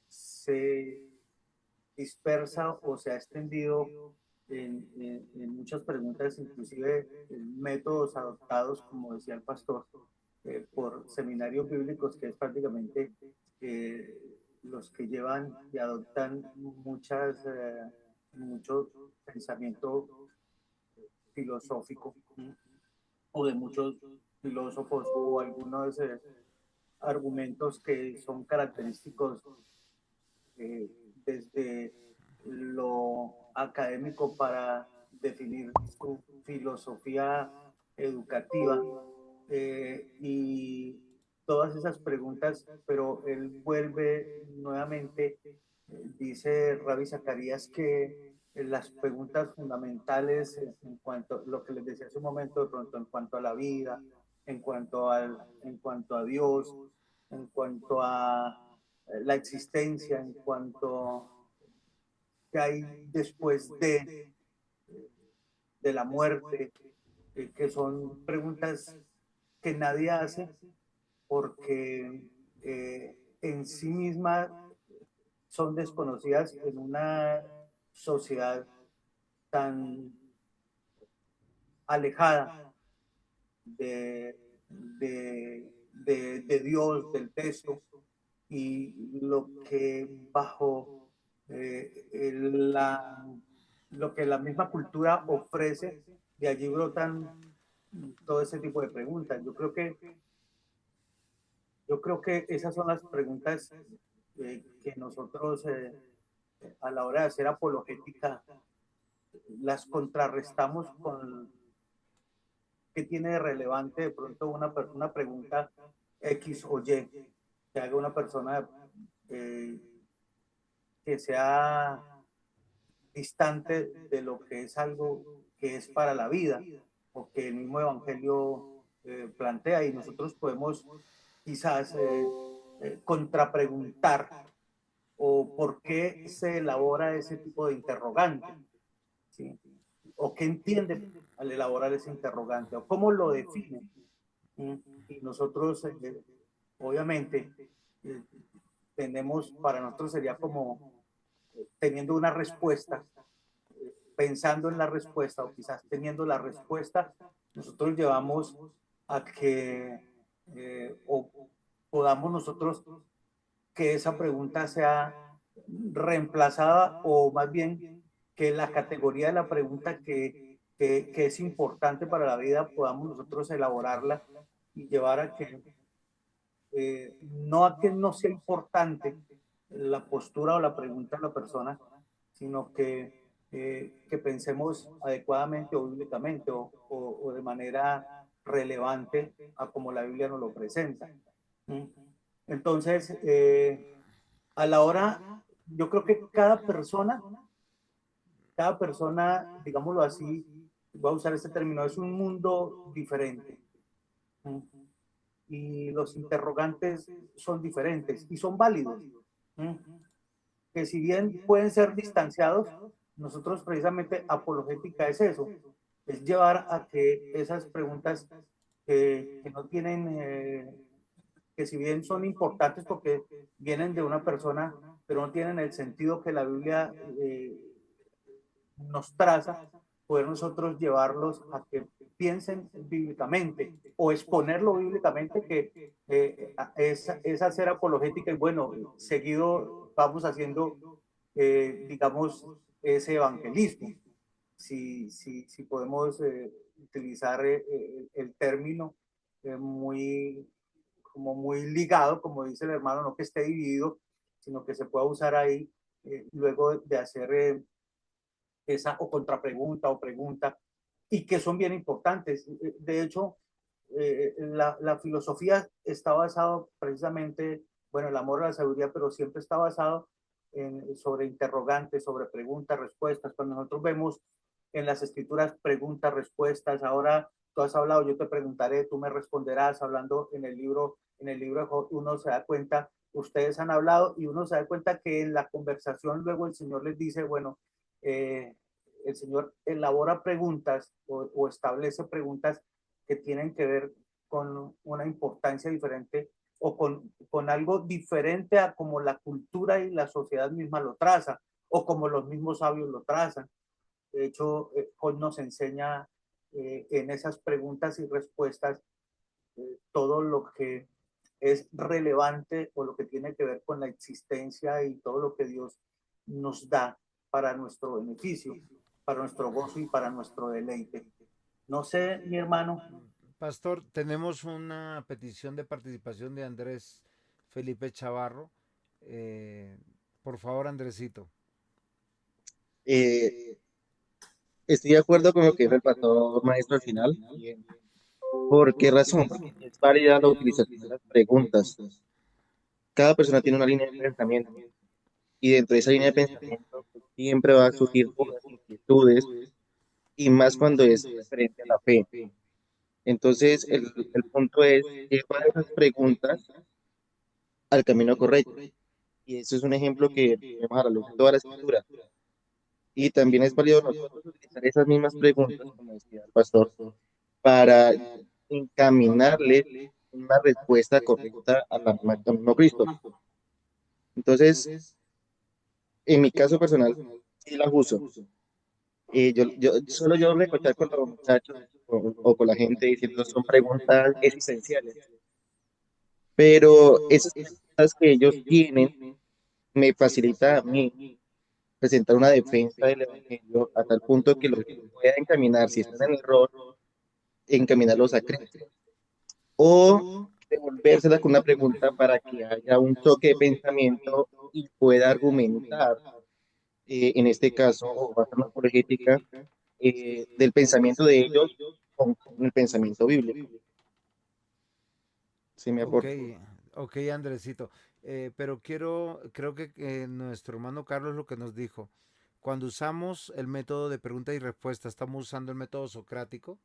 se dispersa o se ha extendido en muchas preguntas, inclusive en métodos adoptados, como decía el pastor, por seminarios bíblicos, que es prácticamente eh, los que llevan y adoptan mucho pensamiento filosófico o de muchos filósofos o algunos argumentos que son característicos eh, desde lo académico para definir su filosofía educativa y todas esas preguntas, pero él vuelve nuevamente, dice Rabbi Zacarías que las preguntas fundamentales en cuanto a lo que les decía hace un momento, de pronto en cuanto a la vida, en cuanto a Dios, en cuanto a la existencia, en cuanto que hay después de la muerte, que son preguntas que nadie hace porque en sí mismas son desconocidas en una sociedad tan alejada de, de Dios, del texto, y lo que bajo lo que la misma cultura ofrece, de allí brotan todo ese tipo de preguntas. Yo creo que esas son las preguntas que nosotros a la hora de hacer apologética las contrarrestamos con qué tiene de relevante de pronto una pregunta X o Y que haga una persona eh, que sea distante de lo que es algo que es para la vida o que el mismo Evangelio plantea, y nosotros podemos quizás contrapreguntar o por qué se elabora ese tipo de interrogante, ¿sí? O qué entiende al elaborar ese interrogante, o cómo lo define. ¿Sí? Y nosotros, obviamente, eh, tenemos, para nosotros sería como teniendo una respuesta, pensando en la respuesta o quizás teniendo la respuesta, nosotros llevamos a que o podamos nosotros que esa pregunta sea reemplazada, o más bien que la categoría de la pregunta que es importante para la vida podamos nosotros elaborarla y llevar a que no a que no sea importante la postura o la pregunta de la persona, sino que pensemos adecuadamente o bíblicamente o de manera relevante a como la Biblia nos lo presenta. ¿Mm? Entonces, a la hora, yo creo que cada persona, digámoslo así, voy a usar este término, es un mundo diferente. ¿Mm? Y los interrogantes son diferentes y son válidos. ¿Mm? Que si bien pueden ser distanciados, nosotros precisamente apologética es eso, es llevar a que esas preguntas que no tienen, que si bien son importantes porque vienen de una persona, pero no tienen el sentido que la Biblia nos traza, poder nosotros llevarlos a que piensen bíblicamente o exponerlo bíblicamente, que es hacer apologética, y bueno, seguido vamos haciendo, digamos, ese evangelismo. Si podemos utilizar el término muy, como muy ligado, como dice el hermano, no que esté dividido, sino que se pueda usar ahí luego de hacer esa o contrapregunta o pregunta, y que son bien importantes. De hecho, la filosofía está basado precisamente, bueno, el amor a la sabiduría, pero siempre está basado sobre interrogantes, sobre preguntas, respuestas. Cuando nosotros vemos en las escrituras preguntas, respuestas, ahora tú has hablado, yo te preguntaré, tú me responderás, hablando en el libro de Job, uno se da cuenta, ustedes han hablado, y uno se da cuenta que en la conversación luego el Señor les dice, bueno, eh, el Señor elabora preguntas o establece preguntas que tienen que ver con una importancia diferente o con algo diferente a como la cultura y la sociedad misma lo traza o como los mismos sabios lo trazan. De hecho, Hoy nos enseña en esas preguntas y respuestas todo lo que es relevante o lo que tiene que ver con la existencia y todo lo que Dios nos da para nuestro beneficio, para nuestro gozo y para nuestro deleite. No sé, mi hermano. Pastor, tenemos una petición de participación de Andrés Felipe Chavarro. Eh, por favor, Andresito. Eh, Estoy de acuerdo con lo que dijo el pastor maestro al final. ¿Por qué razón? Porque es válida la utilización de las preguntas. Cada persona tiene una línea de pensamiento y dentro de esa línea de pensamiento pues, siempre va a surgir dudas, inquietudes y más cuando es referente a la fe. Entonces, el punto es llevar esas preguntas al camino correcto. Y eso es un ejemplo que vemos a la luz de toda la escritura. Y también es válido nosotros utilizar esas mismas preguntas, como decía el pastor, para encaminarle una respuesta correcta al mismo Cristo. Entonces, en mi caso personal, sí las uso. Solo yo recochar con los muchachos o con la gente diciendo son preguntas existenciales, pero esas preguntas que ellos tienen me facilita a mí presentar una defensa del Evangelio a tal punto que los pueda encaminar, si están en error, encaminarlos a Cristo, o devolvérsela con una pregunta para que haya un choque de pensamiento y pueda argumentar, en este caso, o hacer una apologética del pensamiento de ellos con el pensamiento bíblico. ¿Sí me Ok, aporta? ok, Andresito. Pero creo que nuestro hermano Carlos lo que nos dijo, cuando usamos el método de pregunta y respuesta, estamos usando el método socrático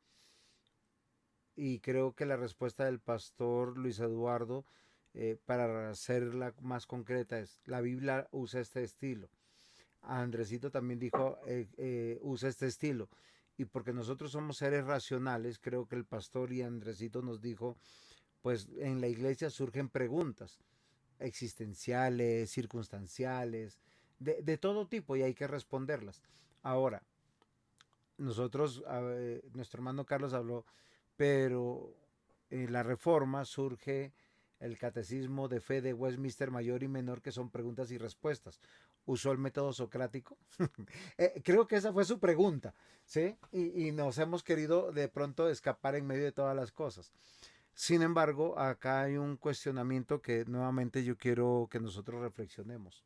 y creo que la respuesta del pastor Luis Eduardo, para hacerla más concreta, es, la Biblia usa este estilo. Andresito también dijo, usa este estilo. Y porque nosotros somos seres racionales, creo que el pastor y Andresito nos dijo, pues en la iglesia surgen preguntas existenciales, circunstanciales, de todo tipo y hay que responderlas. Ahora, nosotros, nuestro hermano Carlos habló, pero en la reforma surge el catecismo de fe de Westminster mayor y menor, que son preguntas y respuestas. ¿Usó el método socrático? Creo que esa fue su pregunta, ¿sí? Y nos hemos querido de pronto escapar en medio de todas las cosas. Sin embargo, acá hay un cuestionamiento que nuevamente yo quiero que nosotros reflexionemos.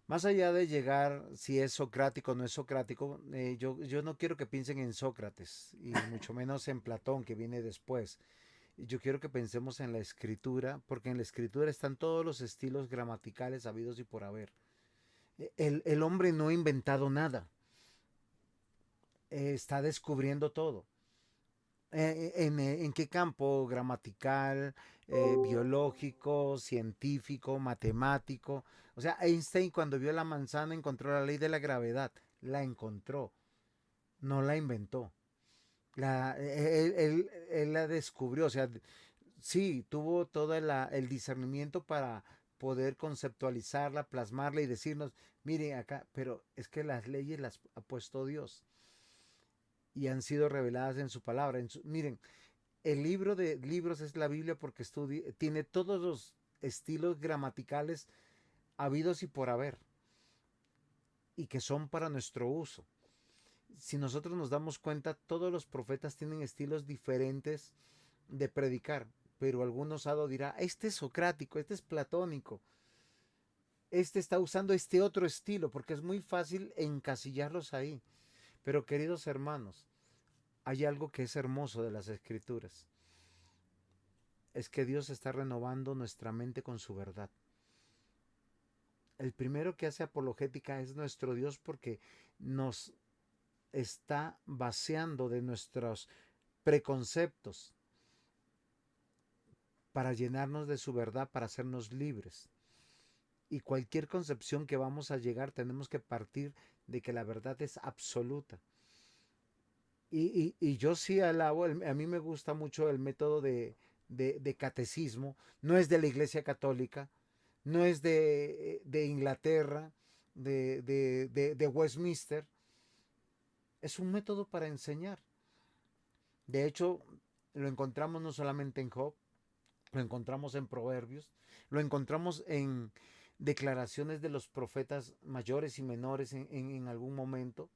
Más allá de llegar si es socrático o no es socrático, yo no quiero que piensen en Sócrates y mucho menos en Platón que viene después. Yo quiero que pensemos en la escritura, porque en la escritura están todos los estilos gramaticales habidos y por haber. El hombre no ha inventado nada, está descubriendo todo. En qué campo? Gramatical, biológico, científico, matemático. O sea, Einstein cuando vio la manzana encontró la ley de la gravedad. La encontró, no la inventó. Él la descubrió. O sea, sí, tuvo todo el discernimiento para poder conceptualizarla, plasmarla y decirnos, mire acá, pero es que las leyes las ha puesto Dios y han sido reveladas en su palabra. Miren, el libro de libros es la Biblia porque tiene todos los estilos gramaticales habidos y por haber y que son para nuestro uso. Si nosotros nos damos cuenta, todos los profetas tienen estilos diferentes de predicar, pero algún osado dirá, este es socrático, este es platónico, este está usando este otro estilo, porque es muy fácil encasillarlos ahí. Pero queridos hermanos, hay algo que es hermoso de las escrituras, es que Dios está renovando nuestra mente con su verdad. El primero que hace apologética es nuestro Dios porque nos está vaciando de nuestros preconceptos para llenarnos de su verdad, para hacernos libres. Y cualquier concepción que vamos a llegar tenemos que partir de que la verdad es absoluta. Y yo sí alabo, a mí me gusta mucho el método de catecismo, no es de la Iglesia Católica, no es de Inglaterra, de Westminster, es un método para enseñar. De hecho, lo encontramos no solamente en Job, lo encontramos en Proverbios, lo encontramos en declaraciones de los profetas mayores y menores en algún momento.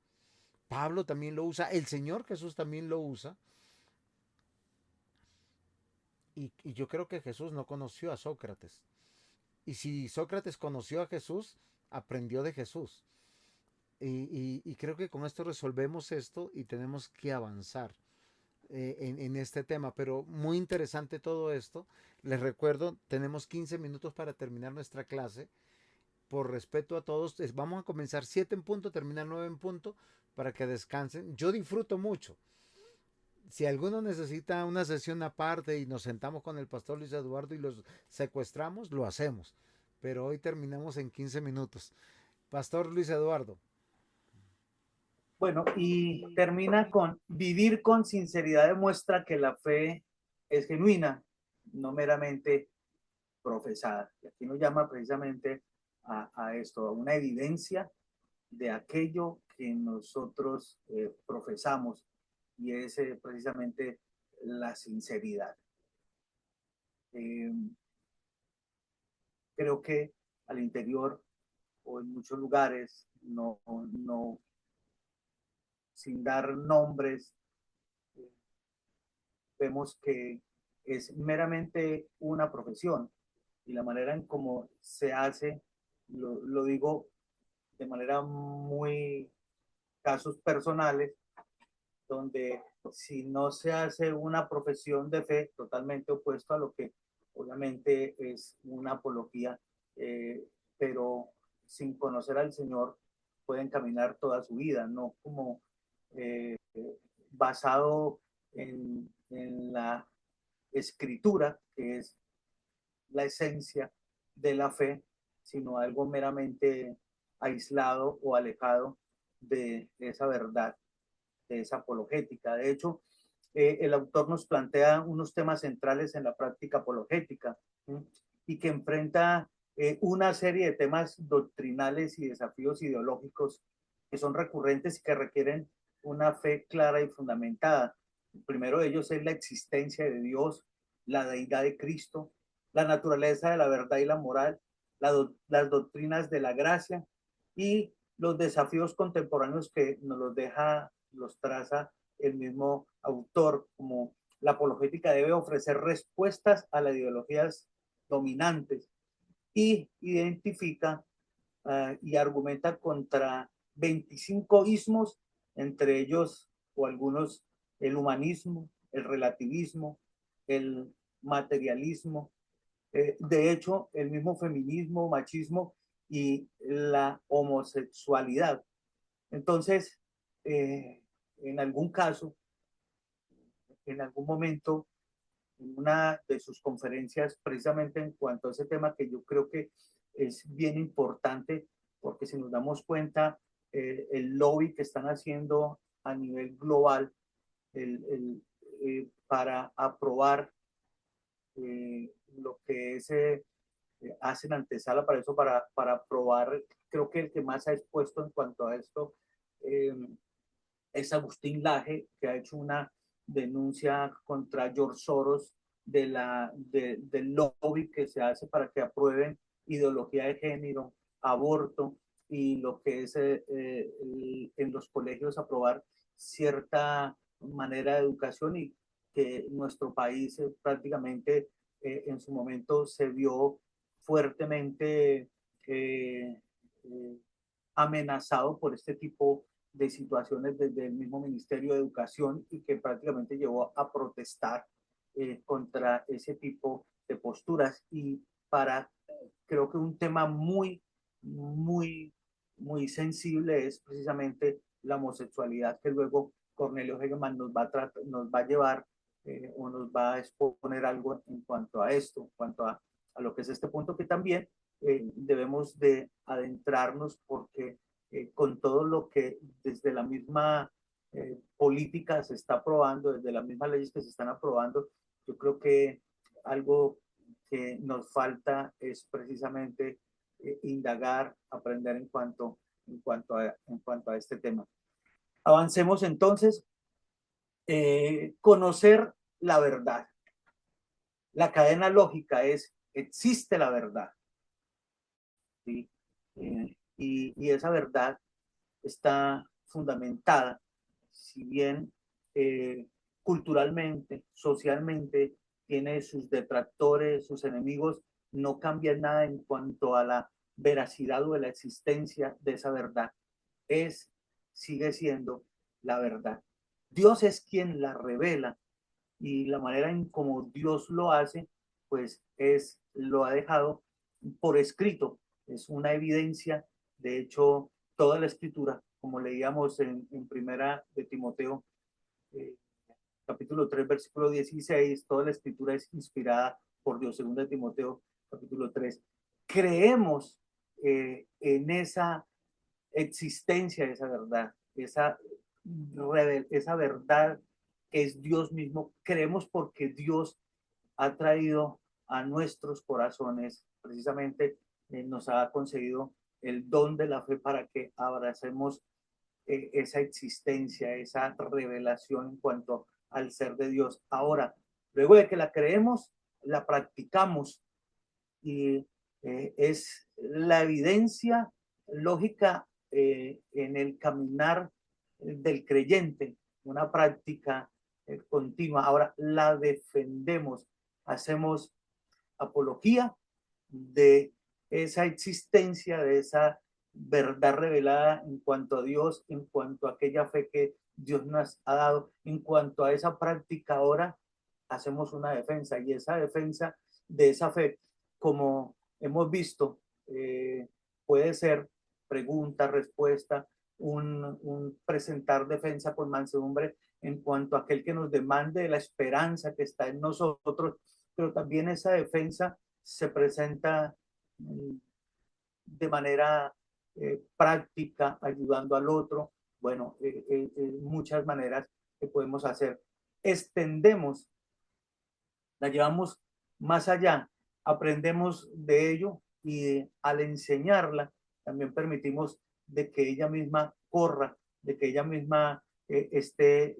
Pablo también lo usa, el Señor Jesús también lo usa. Y yo creo que Jesús no conoció a Sócrates. Y si Sócrates conoció a Jesús, aprendió de Jesús. Y creo que con esto resolvemos esto y tenemos que avanzar en este tema. Pero muy interesante todo esto. Les recuerdo, tenemos 15 minutos para terminar nuestra clase. Por respeto a todos, vamos a comenzar 7 en punto, terminar 9 en punto para que descansen. Yo disfruto mucho. Si alguno necesita una sesión aparte y nos sentamos con el pastor Luis Eduardo y los secuestramos, lo hacemos. Pero hoy terminamos en 15 minutos. Pastor Luis Eduardo. Bueno, y termina con vivir con sinceridad demuestra que la fe es genuina, no meramente profesada. Y aquí nos llama precisamente a esto, a una evidencia de aquello que nosotros profesamos y es precisamente la sinceridad. Creo que al interior o en muchos lugares, no sin dar nombres, vemos que es meramente una profesión y la manera en cómo se hace, lo digo de manera muy casos personales, donde si no se hace una profesión de fe totalmente opuesto a lo que obviamente es una apología, pero sin conocer al Señor pueden caminar toda su vida, no como eh, basado en la escritura, que es la esencia de la fe, sino algo meramente aislado o alejado de esa verdad, de esa apologética. De hecho, el autor nos plantea unos temas centrales en la práctica apologética, ¿sí? Y que enfrenta una serie de temas doctrinales y desafíos ideológicos que son recurrentes y que requieren una fe clara y fundamentada. El primero de ellos es la existencia de Dios, la deidad de Cristo, la naturaleza de la verdad y la moral, las doctrinas de la gracia y los desafíos contemporáneos que nos los deja, los traza el mismo autor, como la apologética debe ofrecer respuestas a las ideologías dominantes y identifica y argumenta contra 25 ismos, entre ellos o algunos el humanismo, el relativismo, el materialismo, de hecho el mismo feminismo, machismo y la homosexualidad. Entonces, en algún caso, en algún momento, en una de sus conferencias, precisamente en cuanto a ese tema que yo creo que es bien importante, porque si nos damos cuenta, el lobby que están haciendo a nivel global para aprobar lo que es, hacen antesala para eso, para aprobar, creo que el que más ha expuesto en cuanto a esto es Agustín Laje, que ha hecho una denuncia contra George Soros del lobby que se hace para que aprueben ideología de género, aborto y lo que es en los colegios aprobar cierta manera de educación, y que nuestro país prácticamente en su momento se vio fuertemente eh, eh, amenazado por este tipo de situaciones desde el mismo Ministerio de Educación, y que prácticamente llevó a protestar contra ese tipo de posturas. Y para, creo que un tema muy, muy sensible es precisamente la homosexualidad, que luego Cornelio Hegeman nos va a llevar o nos va a exponer algo en cuanto a esto, en cuanto a lo que es este punto, que también debemos de adentrarnos, porque con todo lo que desde la misma política se está aprobando, desde las mismas leyes que se están aprobando, yo creo que algo que nos falta es precisamente indagar, aprender en cuanto a este tema. Avancemos entonces. Conocer la verdad. La cadena lógica es, existe la verdad, ¿sí? Y esa verdad está fundamentada, si bien culturalmente, socialmente, tiene sus detractores, sus enemigos, no cambia nada en cuanto a la veracidad o de la existencia de esa verdad. Sigue siendo la verdad. Dios es quien la revela, y la manera en como Dios lo hace, pues lo ha dejado por escrito, es una evidencia. De hecho, toda la escritura, como leíamos en primera de Timoteo, eh, capítulo 3, versículo 16, toda la escritura es inspirada por Dios, segunda de Timoteo, capítulo 3. Creemos en esa existencia de esa verdad, esa verdad que es Dios mismo. Creemos porque Dios ha traído a nuestros corazones, precisamente nos ha concedido el don de la fe para que abracemos esa existencia, esa revelación en cuanto al ser de Dios. Ahora, luego de que la creemos, la practicamos, y es la evidencia lógica en el caminar del creyente, una práctica continua. Ahora la defendemos, hacemos apología de esa existencia, de esa verdad revelada en cuanto a Dios, en cuanto a aquella fe que Dios nos ha dado, en cuanto a esa práctica. Ahora hacemos una defensa, y esa defensa de esa fe, como hemos visto, puede ser pregunta, respuesta, un presentar defensa con mansedumbre en cuanto a aquel que nos demande la esperanza que está en nosotros, pero también esa defensa se presenta de manera práctica, ayudando al otro. Bueno, muchas maneras que podemos hacer. Extendemos, la llevamos más allá, aprendemos de ello, y al enseñarla también permitimos de que ella misma corra, de que ella misma esté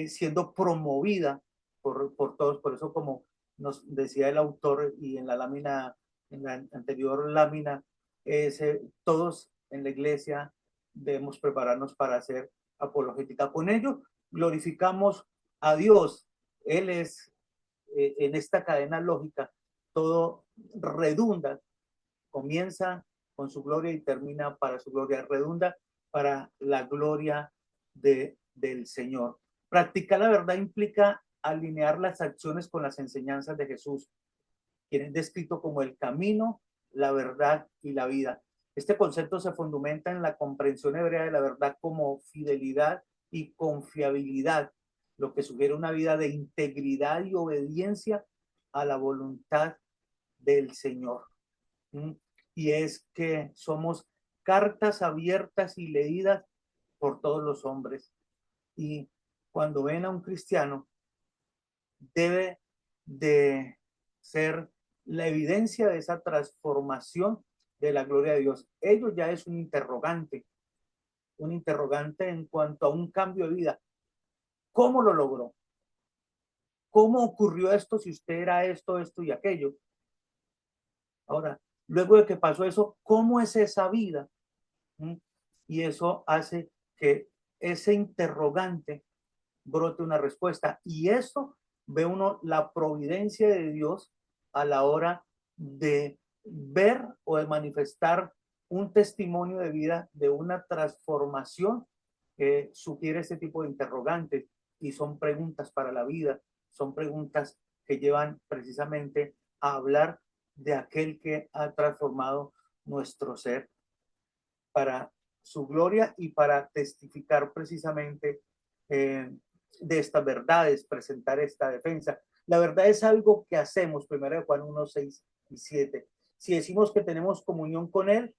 siendo promovida por todos. Por eso, como nos decía el autor, y en la lámina, en la anterior lámina, todos en la iglesia debemos prepararnos para hacer apologética. Con ello glorificamos a Dios. Él es, en esta cadena lógica, todo redunda, comienza con su gloria y termina para su gloria, redunda para la gloria del Señor. Practicar la verdad implica alinear las acciones con las enseñanzas de Jesús, quien es descrito como el camino, la verdad y la vida. Este concepto se fundamenta en la comprensión hebrea de la verdad como fidelidad y confiabilidad, lo que sugiere una vida de integridad y obediencia a la voluntad del Señor. Y es que somos cartas abiertas y leídas por todos los hombres. Y cuando ven a un cristiano, debe de ser la evidencia de esa transformación de la gloria de Dios. Ello ya es un interrogante en cuanto a un cambio de vida. ¿Cómo lo logró? ¿Cómo ocurrió esto si usted era esto, esto y aquello? Ahora, luego de que pasó eso, ¿cómo es esa vida? Y eso hace que ese interrogante brote una respuesta. Y eso ve uno la providencia de Dios a la hora de ver o de manifestar un testimonio de vida, de una transformación que sugiere ese tipo de interrogantes. Y son preguntas para la vida, son preguntas que llevan precisamente a hablar de aquel que ha transformado nuestro ser para su gloria y para testificar precisamente de estas verdades, presentar esta defensa. La verdad es algo que hacemos, 1 Juan 1, 6 y 7. Si decimos que tenemos comunión con Él,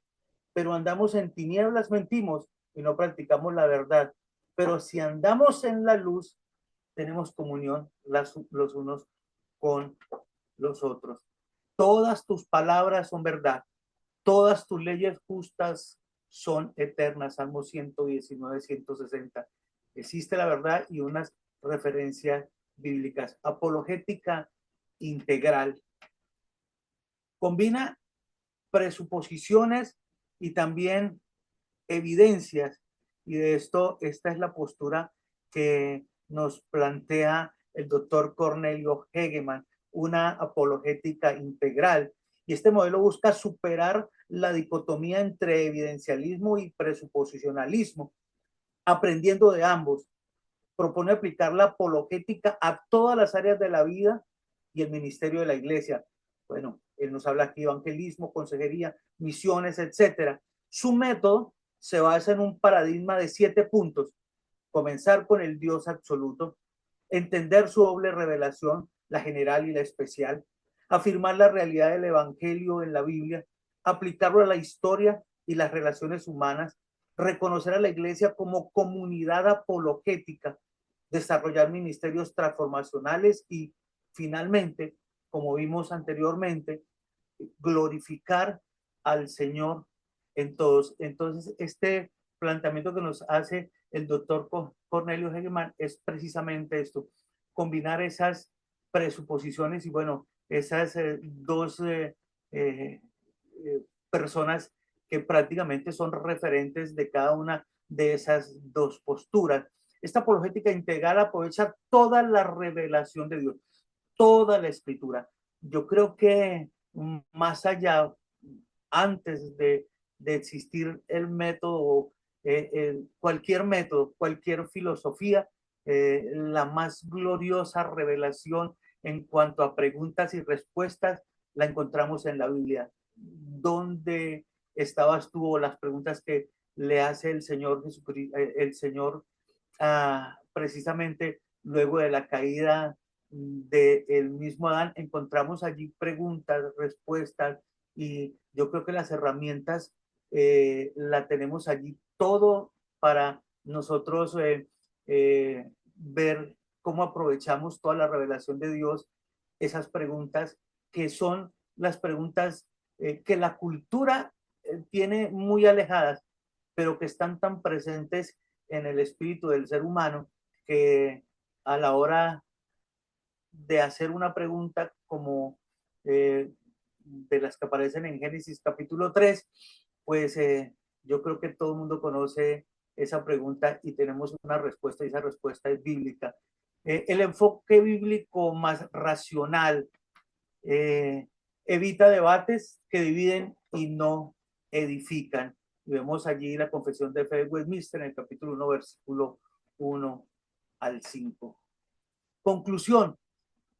pero andamos en tinieblas, mentimos y no practicamos la verdad. Pero si andamos en la luz, tenemos comunión los unos con los otros. Todas tus palabras son verdad, todas tus leyes justas son eternas. Salmo 119, 160. Existe la verdad y unas referencias bíblicas. Apologética integral. Combina presuposiciones y también evidencias. Y de esto, esta es la postura que nos plantea el doctor Cornelio Hegemann, una apologética integral. Y este modelo busca superar la dicotomía entre evidencialismo y presuposicionalismo, aprendiendo de ambos. Propone aplicar la apologética a todas las áreas de la vida y el ministerio de la iglesia. Bueno, él nos habla aquí de evangelismo, consejería, misiones, etcétera. Su método se basa en un paradigma de 7 puntos. Comenzar con el Dios absoluto, entender su doble revelación, la general y la especial, afirmar la realidad del evangelio en la Biblia, aplicarlo a la historia y las relaciones humanas, reconocer a la iglesia como comunidad apologética, desarrollar ministerios transformacionales y, finalmente, como vimos anteriormente, glorificar al Señor en todos. Entonces, este planteamiento que nos hace el doctor Cornelio Hegemann es precisamente esto: combinar esas presuposiciones y, bueno, esas dos personas que prácticamente son referentes de cada una de esas dos posturas. esta apologética integral aprovecha toda la revelación de Dios, toda la escritura. Yo creo que más allá, antes de existir el método, cualquier método, cualquier filosofía, la más gloriosa revelación en cuanto a preguntas y respuestas la encontramos en la Biblia. ¿Dónde estabas tú? O las preguntas que le hace el Señor Jesucristo, el Señor, precisamente luego de la caída del mismo Adán, encontramos allí preguntas, respuestas, y yo creo que las herramientas la tenemos allí todo para nosotros ver cómo aprovechamos toda la revelación de Dios, esas preguntas que son las preguntas que la cultura tiene muy alejadas, pero que están tan presentes en el espíritu del ser humano que a la hora de hacer una pregunta como de las que aparecen en Génesis capítulo 3, pues yo creo que todo el mundo conoce esa pregunta y tenemos una respuesta, y esa respuesta es bíblica. El enfoque bíblico más racional evita debates que dividen y no edifican. Y vemos allí la confesión de fe de Westminster en el capítulo 1, versículo 1 al 5. Conclusión: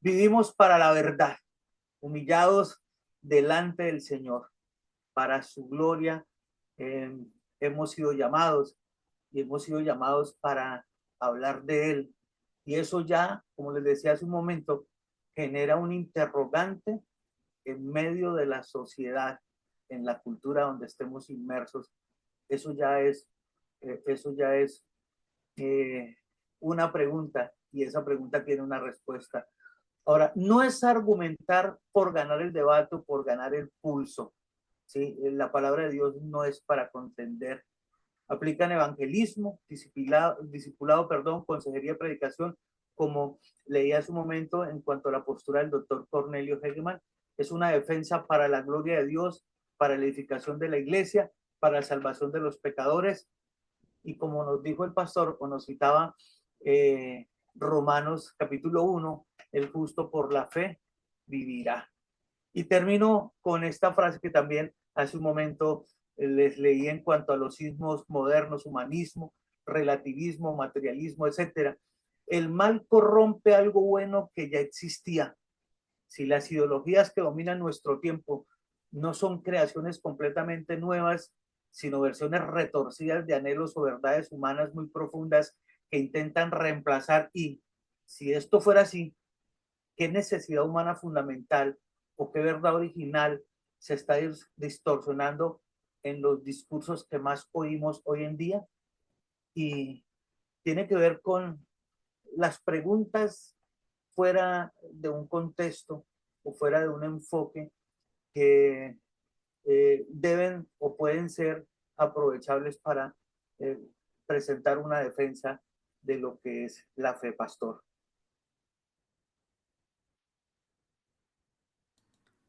vivimos para la verdad, humillados delante del Señor, para su gloria. Hemos sido llamados, y hemos sido llamados para hablar de Él. Y eso ya, como les decía hace un momento, genera un interrogante en medio de la sociedad, en la cultura donde estemos inmersos. Eso ya es, eso ya es una pregunta, y esa pregunta tiene una respuesta. Ahora, no es argumentar por ganar el debate o por ganar el pulso, ¿sí? La palabra de Dios no es para contender. Aplican evangelismo, discipulado, perdón, consejería, predicación, como leí hace un momento en cuanto a la postura del doctor Cornelio Hegeman. Es una defensa para la gloria de Dios, para la edificación de la iglesia, para la salvación de los pecadores. Y como nos dijo el pastor, o nos citaba Romanos capítulo 1, el justo por la fe vivirá. Y termino con esta frase que también hace un momento les leí en cuanto a los ismos modernos: humanismo, relativismo, materialismo, etcétera. El mal corrompe algo bueno que ya existía. Si las ideologías que dominan nuestro tiempo no son creaciones completamente nuevas, sino versiones retorcidas de anhelos o verdades humanas muy profundas que intentan reemplazar, y si esto fuera así, ¿qué necesidad humana fundamental o qué verdad original se está distorsionando en los discursos que más oímos hoy en día? Y tiene que ver con las preguntas fuera de un contexto o fuera de un enfoque que deben o pueden ser aprovechables para eh, presentar una defensa de lo que es la fe, pastor.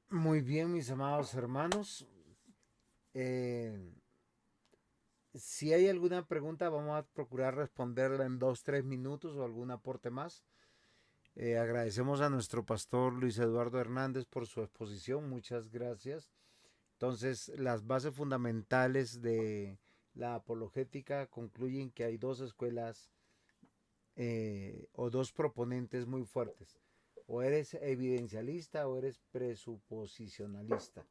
Muy bien, mis amados hermanos. Eh, si hay alguna pregunta, vamos a procurar responderla en 2, 3 minutos o algún aporte más. Agradecemos a nuestro pastor Luis Eduardo Hernández por su exposición. Muchas gracias. Entonces, las bases fundamentales de la apologética concluyen que hay dos escuelas o dos proponentes muy fuertes. O eres evidencialista o eres presuposicionalista.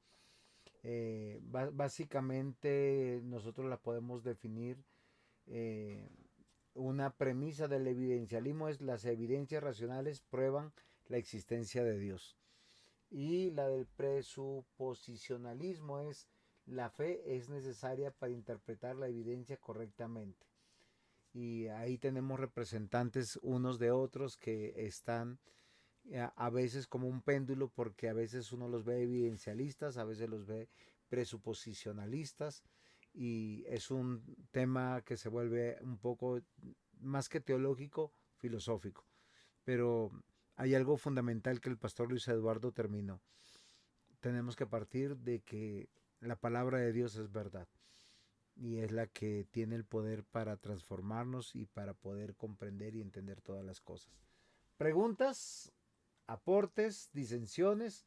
Básicamente nosotros la podemos definir. Una premisa del evidencialismo es: las evidencias racionales prueban la existencia de Dios. Y la del presuposicionalismo es: la fe es necesaria para interpretar la evidencia correctamente. Y ahí tenemos representantes unos de otros que están a veces como un péndulo, porque a veces uno los ve evidencialistas, a veces los ve presuposicionalistas, y es un tema que se vuelve un poco más que teológico, filosófico. Pero hay algo fundamental que el pastor Luis Eduardo terminó. Tenemos que partir de que la palabra de Dios es verdad. y es la que tiene el poder para transformarnos y para poder comprender y entender todas las cosas. Preguntas, aportes, disensiones.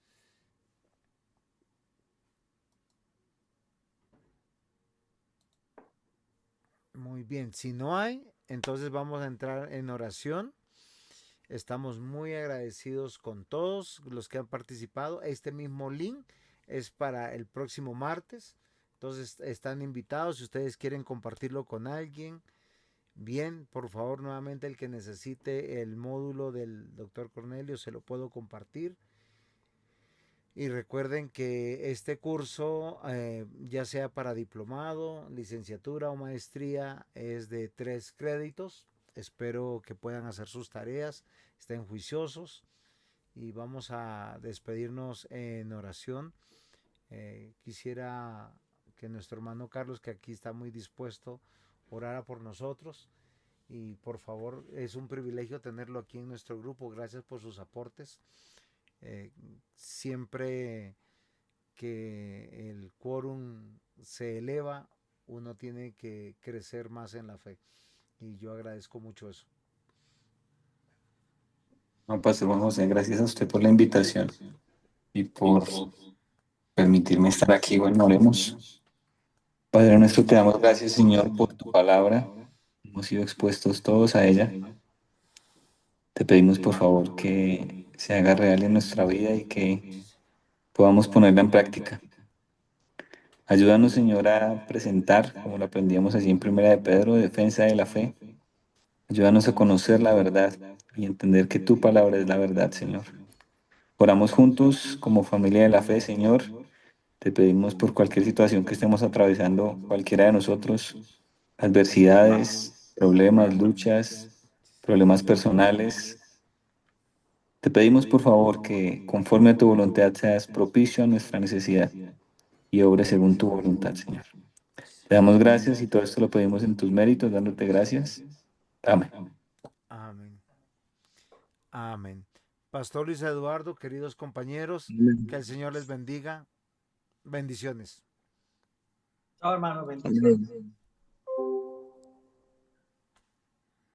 Muy bien, si no hay, entonces vamos a entrar en oración. Estamos muy agradecidos con todos los que han participado. Este mismo link es para el próximo martes. Entonces están invitados. Si ustedes quieren compartirlo con alguien, bien, por favor, nuevamente el que necesite el módulo del doctor Cornelio se lo puedo compartir. Y recuerden que este curso, ya sea para diplomado, licenciatura o maestría, es de 3 créditos. Espero que puedan hacer sus tareas, estén juiciosos y vamos a despedirnos en oración. Quisiera que nuestro hermano Carlos, que aquí está muy dispuesto, orara por nosotros. Y por favor, es un privilegio tenerlo aquí en nuestro grupo. Gracias por sus aportes. Siempre que el quórum se eleva, uno tiene que crecer más en la fe. Y yo agradezco mucho eso. No, Pastor Juan José, gracias a usted por la invitación y por permitirme estar aquí. Bueno, oremos. Padre nuestro, te damos gracias, Señor, por tu palabra. Hemos sido expuestos todos a ella. Te pedimos, por favor, que se haga real en nuestra vida y que podamos ponerla en práctica. Ayúdanos, Señor, a presentar, como lo aprendíamos así en Primera de Pedro, defensa de la fe. Ayúdanos a conocer la verdad y entender que tu palabra es la verdad, Señor. Oramos juntos como familia de la fe, Señor. Te pedimos por cualquier situación que estemos atravesando, cualquiera de nosotros, adversidades, problemas, luchas, problemas personales. Te pedimos, por favor, que conforme a tu voluntad seas propicio a nuestra necesidad y obres según tu voluntad, Señor. Te damos gracias y todo esto lo pedimos en tus méritos, dándote gracias. Amén. Amén. Amén. Pastor Luis Eduardo, queridos compañeros, que el Señor les bendiga. Bendiciones. Chao, hermano, bendiciones. Amén.